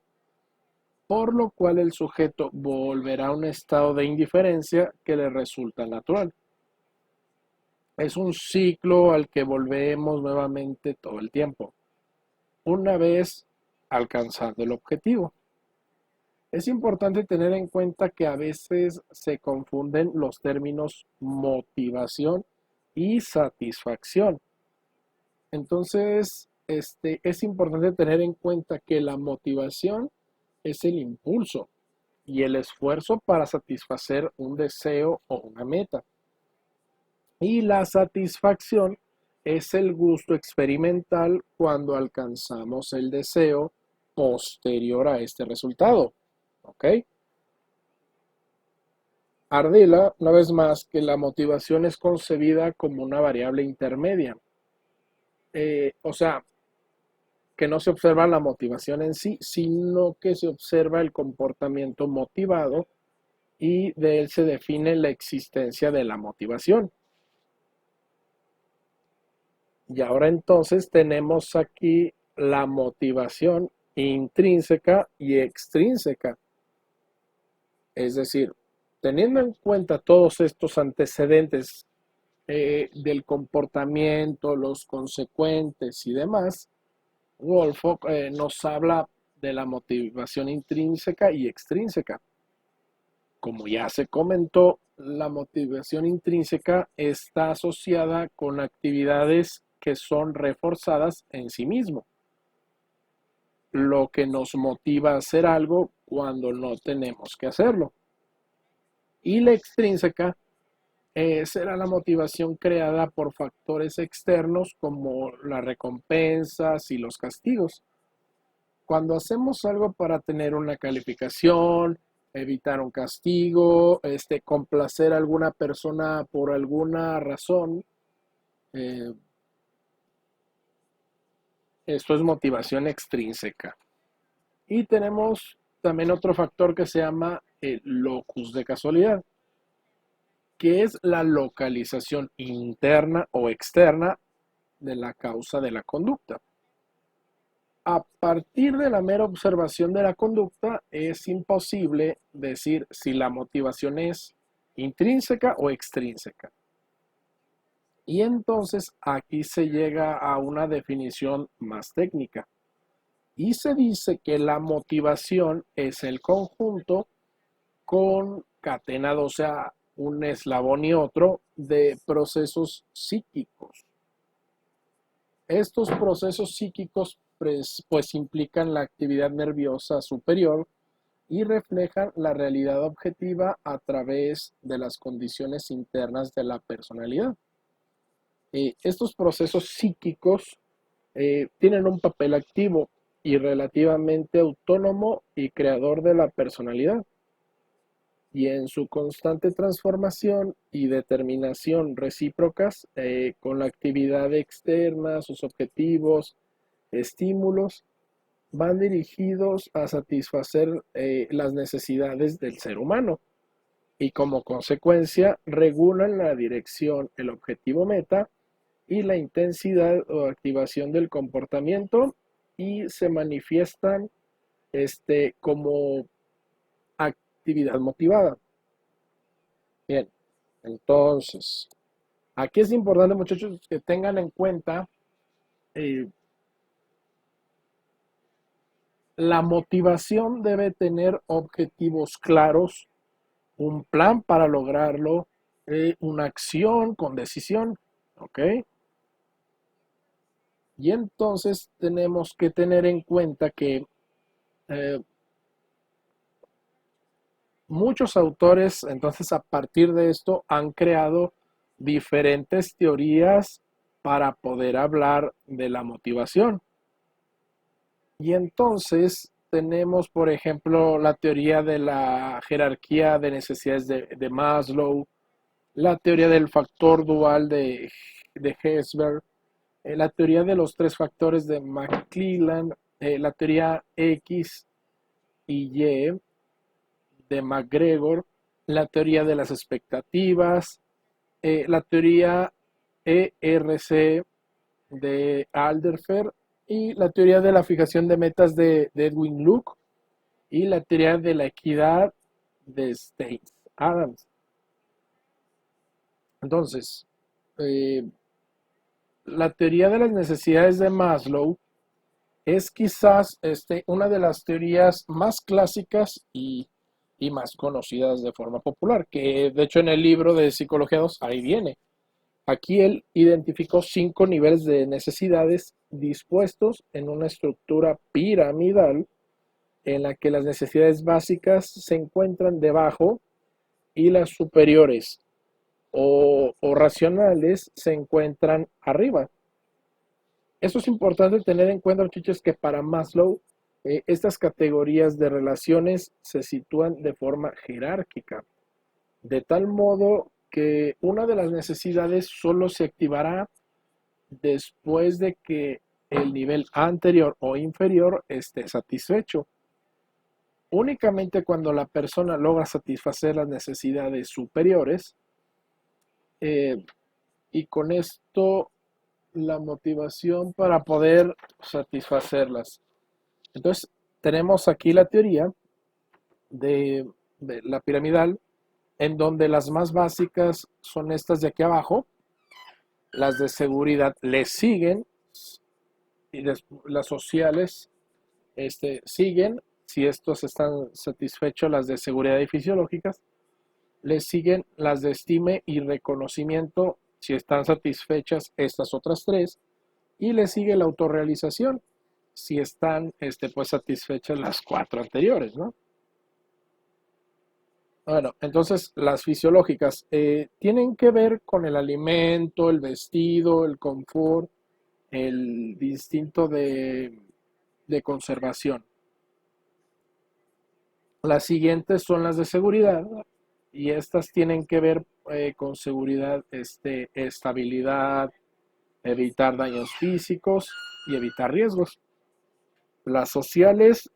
por lo cual el sujeto volverá a un estado de indiferencia que le resulta natural. Es un ciclo al que volvemos nuevamente todo el tiempo, una vez alcanzando el objetivo. Es importante tener en cuenta que a veces se confunden los términos motivación y satisfacción. Entonces, es importante tener en cuenta que la motivación es el impulso y el esfuerzo para satisfacer un deseo o una meta. Y la satisfacción es el gusto experimental cuando alcanzamos el deseo posterior a este resultado. ¿Ok? Ardila, una vez más, que la motivación es concebida como una variable intermedia. O sea, que no se observa la motivación en sí, sino que se observa el comportamiento motivado y de él se define la existencia de la motivación. Y ahora entonces tenemos aquí la motivación intrínseca y extrínseca. Es decir, teniendo en cuenta todos estos antecedentes del comportamiento, los consecuentes y demás, Woolfolk nos habla de la motivación intrínseca y extrínseca. Como ya se comentó, la motivación intrínseca está asociada con actividades que son reforzadas en sí mismo, lo que nos motiva a hacer algo cuando no tenemos que hacerlo. Y la extrínseca será la motivación creada por factores externos como las recompensas y los castigos. Cuando hacemos algo para tener una calificación, evitar un castigo, complacer a alguna persona por alguna razón, eh, esto es motivación extrínseca. Y tenemos también otro factor que se llama el locus de casualidad, que es la localización interna o externa de la causa de la conducta. A partir de la mera observación de la conducta, es imposible decir si la motivación es intrínseca o extrínseca. Y entonces aquí se llega a una definición más técnica. Y se dice que la motivación es el conjunto concatenado, o sea, un eslabón y otro, de procesos psíquicos. Estos procesos psíquicos pues implican la actividad nerviosa superior y reflejan la realidad objetiva a través de las condiciones internas de la personalidad. Estos procesos psíquicos tienen un papel activo y relativamente autónomo y creador de la personalidad. Y en su constante transformación y determinación recíprocas con la actividad externa, sus objetivos, estímulos, van dirigidos a satisfacer las necesidades del ser humano y como consecuencia regulan la dirección, el objetivo meta y la intensidad o activación del comportamiento y se manifiestan como actividad motivada. Bien, entonces, aquí es importante, muchachos, que tengan en cuenta eh, la motivación debe tener objetivos claros, un plan para lograrlo, una acción con decisión, ¿ok? Y entonces tenemos que tener en cuenta que eh, muchos autores, entonces a partir de esto, han creado diferentes teorías para poder hablar de la motivación. Y entonces tenemos, por ejemplo, la teoría de la jerarquía de necesidades de Maslow, la teoría del factor dual de Herzberg, la teoría de los tres factores de McClelland, la teoría X y Y de McGregor, la teoría de las expectativas, la teoría ERC de Alderfer y la teoría de la fijación de metas de Edwin Luke y la teoría de la equidad de Stace Adams. Entonces, la teoría de las necesidades de Maslow es quizás una de las teorías más clásicas y más conocidas de forma popular, que de hecho en el libro de Psicología 2 ahí viene. Aquí él identificó 5 niveles de necesidades dispuestos en una estructura piramidal en la que las necesidades básicas se encuentran debajo y las superiores o racionales se encuentran arriba. Eso es importante tener en cuenta, muchachos, que para Maslow estas categorías de relaciones se sitúan de forma jerárquica, de tal modo que una de las necesidades solo se activará después de que el nivel anterior o inferior esté satisfecho. Únicamente cuando la persona logra satisfacer las necesidades superiores, eh, y con esto la motivación para poder satisfacerlas. Entonces, tenemos aquí la teoría de, de la piramidal, en donde las más básicas son estas de aquí abajo, las de seguridad le siguen y las sociales siguen, si estos están satisfechos, las de seguridad y fisiológicas, le siguen las de estima y reconocimiento, si están satisfechas estas otras tres, y le sigue la autorrealización, si están pues satisfechas las cuatro anteriores, ¿no? Bueno, entonces las fisiológicas tienen que ver con el alimento, el vestido, el confort, el instinto de conservación. Las siguientes son las de seguridad y estas tienen que ver con seguridad, estabilidad, evitar daños físicos y evitar riesgos. Las sociales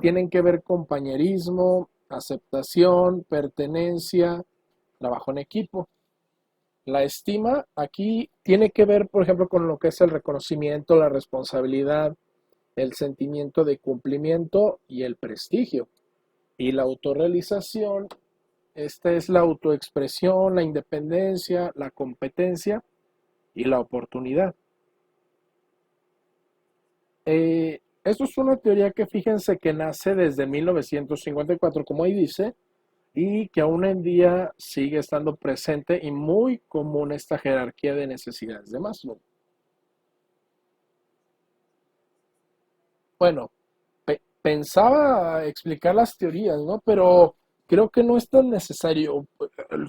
tienen que ver compañerismo, aceptación, pertenencia, trabajo en equipo. La estima aquí tiene que ver, por ejemplo, con lo que es el reconocimiento, la responsabilidad, el sentimiento de cumplimiento y el prestigio. Y la autorrealización, esta es la autoexpresión, la independencia, la competencia y la oportunidad. Esto es una teoría que fíjense que nace desde 1954, como ahí dice, y que aún en día sigue estando presente y muy común esta jerarquía de necesidades de Maslow. Bueno, pensaba explicar las teorías, ¿no? Pero creo que no es tan necesario.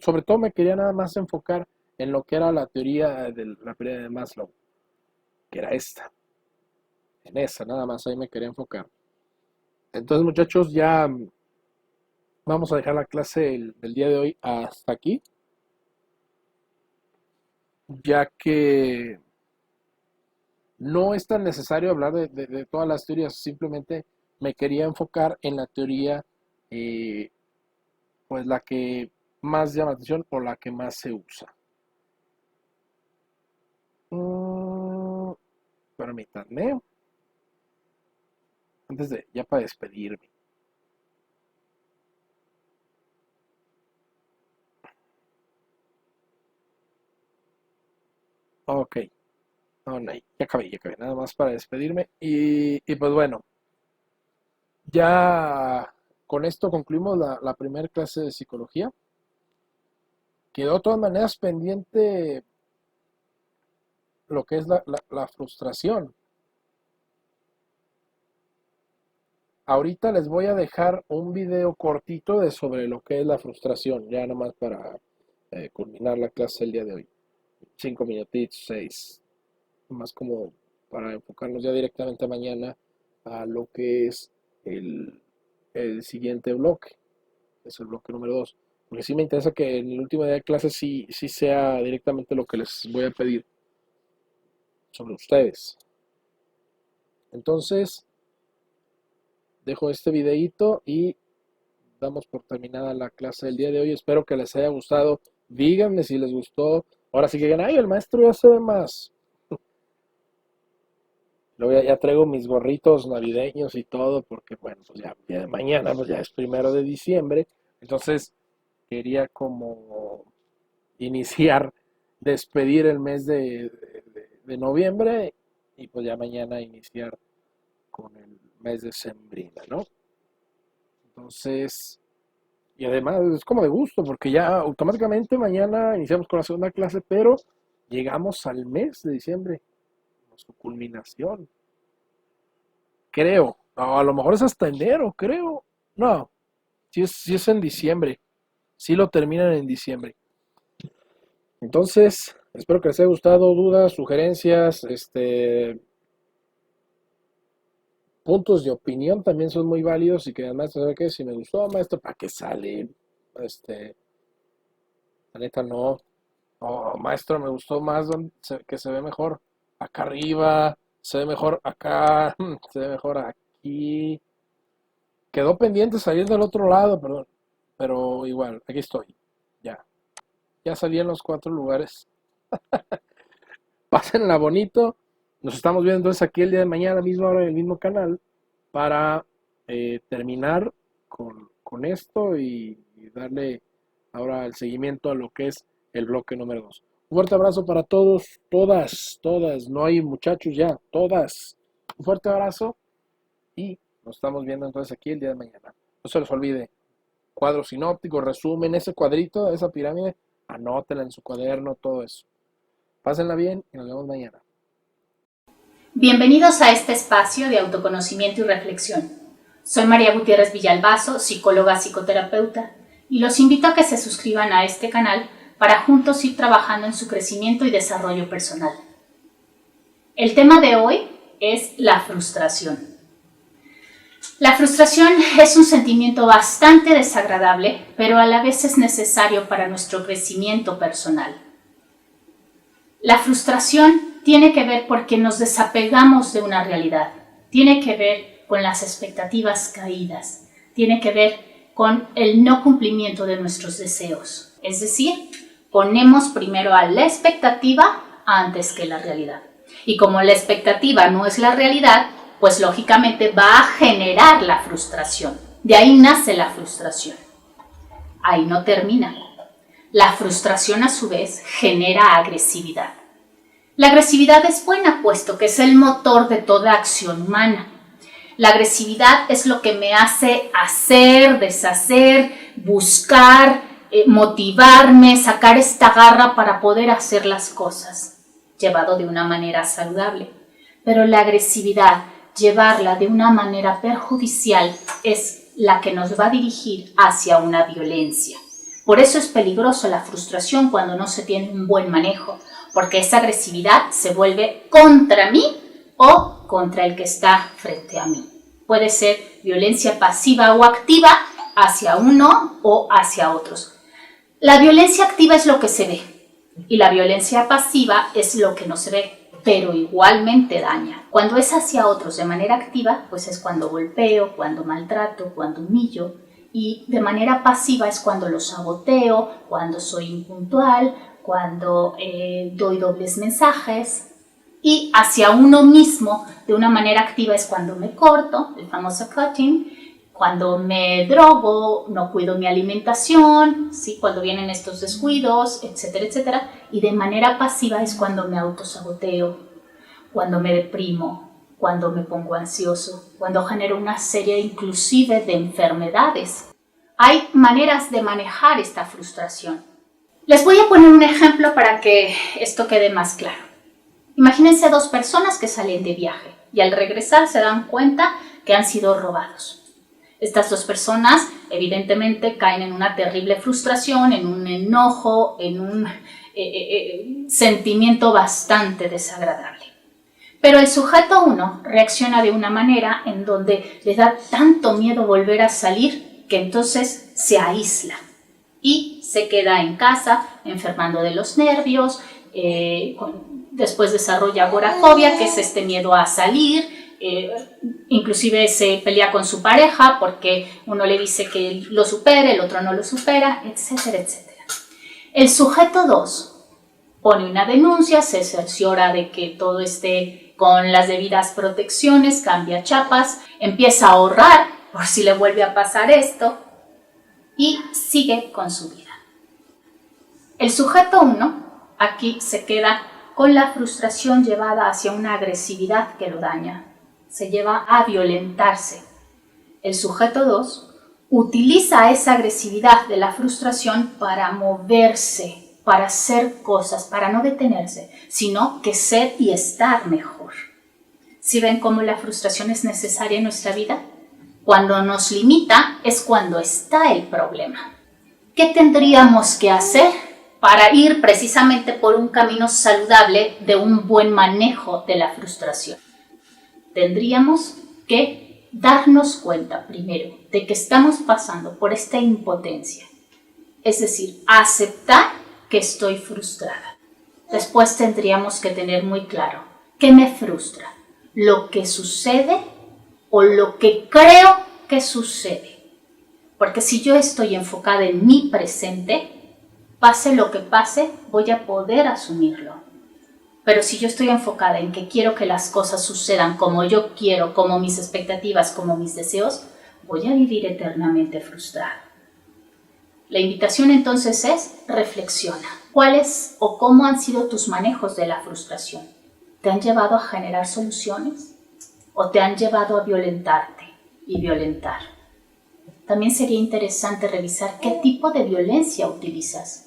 Sobre todo me quería nada más enfocar en lo que era la teoría de la pirámide de Maslow, que era esta. En esa, nada más, ahí me quería enfocar. Entonces, muchachos, ya vamos a dejar la clase del día de hoy hasta aquí, ya que no es tan necesario hablar de todas las teorías, simplemente me quería enfocar en la teoría, eh, pues la que más llama la atención o la que más se usa. Permítanme, ya para despedirme. Ok, no, no, ya acabé, nada más para despedirme. Y pues bueno, ya con esto concluimos la primera clase de psicología. Quedó de todas maneras pendiente lo que es la frustración. Ahorita les voy a dejar un video cortito de sobre lo que es la frustración, ya nomás para culminar la clase el día de hoy. 5 minutitos, 6. Más como para enfocarnos ya directamente mañana a lo que es el siguiente bloque, es el bloque número 2. Porque sí me interesa que en el último día de clase sí sea directamente lo que les voy a pedir sobre ustedes. Entonces, dejo este videito y damos por terminada la clase del día de hoy. Espero que les haya gustado. Díganme si les gustó. Ahora sí que digan, ay, el maestro ya sabe más. Luego ya traigo mis gorritos navideños y todo, porque bueno, pues ya mañana pues ya es 1 de diciembre. Entonces quería como iniciar, despedir el mes de noviembre y pues ya mañana iniciar con el mes de sembrina, ¿no? Entonces, y además es como de gusto, porque ya automáticamente mañana iniciamos con la segunda clase, pero llegamos al mes de diciembre, su culminación. Creo, no, a lo mejor es hasta enero, creo. No, si es en diciembre, si lo terminan en diciembre. Entonces, espero que les haya gustado, dudas, sugerencias, puntos de opinión también son muy válidos y que además, ¿sabe qué? Si me gustó, maestro, ¿para qué sale? Este, la neta no. Oh, maestro, me gustó más que se ve mejor acá arriba, se ve mejor acá, se ve mejor aquí. Quedó pendiente salir del otro lado, perdón. Pero igual, aquí estoy. Ya. Ya salí en los 4 lugares. Pásenla bonito. Nos estamos viendo entonces aquí el día de mañana, a la misma hora, en el mismo canal, para terminar con esto y darle ahora el seguimiento a lo que es el bloque número 2. Un fuerte abrazo para todos, todas, no hay muchachos ya, todas. Un fuerte abrazo y nos estamos viendo entonces aquí el día de mañana. No se les olvide, cuadro sinóptico, resumen, ese cuadrito, esa pirámide, anótela en su cuaderno, todo eso. Pásenla bien y nos vemos mañana. Bienvenidos a este espacio de autoconocimiento y reflexión. Soy María Gutiérrez Villalbazo, psicóloga psicoterapeuta, y los invito a que se suscriban a este canal para juntos ir trabajando en su crecimiento y desarrollo personal. El tema de hoy es la frustración. La frustración es un sentimiento bastante desagradable, pero a la vez es necesario para nuestro crecimiento personal. La frustración tiene que ver porque nos desapegamos de una realidad, tiene que ver con las expectativas caídas, tiene que ver con el no cumplimiento de nuestros deseos. Es decir, ponemos primero a la expectativa antes que la realidad. Y como la expectativa no es la realidad, pues lógicamente va a generar la frustración. De ahí nace la frustración. Ahí no termina. La frustración a su vez genera agresividad. La agresividad es buena, puesto que es el motor de toda acción humana. La agresividad es lo que me hace hacer, deshacer, buscar, motivarme, sacar esta garra para poder hacer las cosas, llevado de una manera saludable. Pero la agresividad, llevarla de una manera perjudicial, es la que nos va a dirigir hacia una violencia. Por eso es peligroso la frustración cuando no se tiene un buen manejo, porque esa agresividad se vuelve contra mí o contra el que está frente a mí. Puede ser violencia pasiva o activa hacia uno o hacia otros. La violencia activa es lo que se ve y la violencia pasiva es lo que no se ve, pero igualmente daña. Cuando es hacia otros de manera activa, pues es cuando golpeo, cuando maltrato, cuando humillo, y de manera pasiva es cuando los saboteo, cuando soy impuntual, cuando doy dobles mensajes. Y hacia uno mismo, de una manera activa, es cuando me corto, el famoso cutting, cuando me drogo, no cuido mi alimentación, ¿sí? Cuando vienen estos descuidos, etcétera, etcétera. Y de manera pasiva es cuando me autosaboteo, cuando me deprimo, cuando me pongo ansioso, cuando genero una serie inclusive de enfermedades. Hay maneras de manejar esta frustración. Les voy a poner un ejemplo para que esto quede más claro. Imagínense 2 personas que salen de viaje y al regresar se dan cuenta que han sido robados. Estas 2 personas evidentemente caen en una terrible frustración, en un enojo, en un sentimiento bastante desagradable. Pero el sujeto 1 reacciona de una manera en donde le da tanto miedo volver a salir que entonces se aísla y se queda en casa enfermando de los nervios, después desarrolla agorafobia, que es este miedo a salir, inclusive se pelea con su pareja porque uno le dice que lo supere, el otro no lo supera, etcétera, etcétera. El sujeto 2 pone una denuncia, se cerciora de que todo esté con las debidas protecciones, cambia chapas, empieza a ahorrar por si le vuelve a pasar esto y sigue con su vida. El sujeto 1 aquí se queda con la frustración llevada hacia una agresividad que lo daña, se lleva a violentarse. El sujeto 2 utiliza esa agresividad de la frustración para moverse, para hacer cosas, para no detenerse, sino que ser y estar mejor. ¿Sí ven cómo la frustración es necesaria en nuestra vida? Cuando nos limita es cuando está el problema. ¿Qué tendríamos que hacer para ir precisamente por un camino saludable de un buen manejo de la frustración. Tendríamos que darnos cuenta primero de que estamos pasando por esta impotencia, es decir, aceptar que estoy frustrada. Después tendríamos que tener muy claro qué me frustra, lo que sucede o lo que creo que sucede. Porque si yo estoy enfocada en mi presente, pase lo que pase, voy a poder asumirlo. Pero si yo estoy enfocada en que quiero que las cosas sucedan como yo quiero, como mis expectativas, como mis deseos, voy a vivir eternamente frustrada. La invitación entonces es, reflexiona. ¿Cuáles o cómo han sido tus manejos de la frustración? ¿Te han llevado a generar soluciones? ¿O te han llevado a violentarte y violentar? También sería interesante revisar qué tipo de violencia utilizas,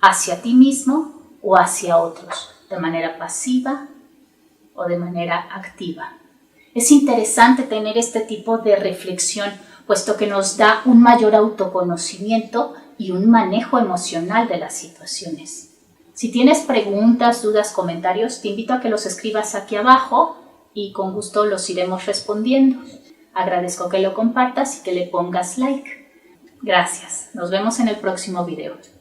hacia ti mismo o hacia otros, de manera pasiva o de manera activa. Es interesante tener este tipo de reflexión, puesto que nos da un mayor autoconocimiento y un manejo emocional de las situaciones. Si tienes preguntas, dudas, comentarios, te invito a que los escribas aquí abajo y con gusto los iremos respondiendo. Agradezco que lo compartas y que le pongas like. Gracias. Nos vemos en el próximo video.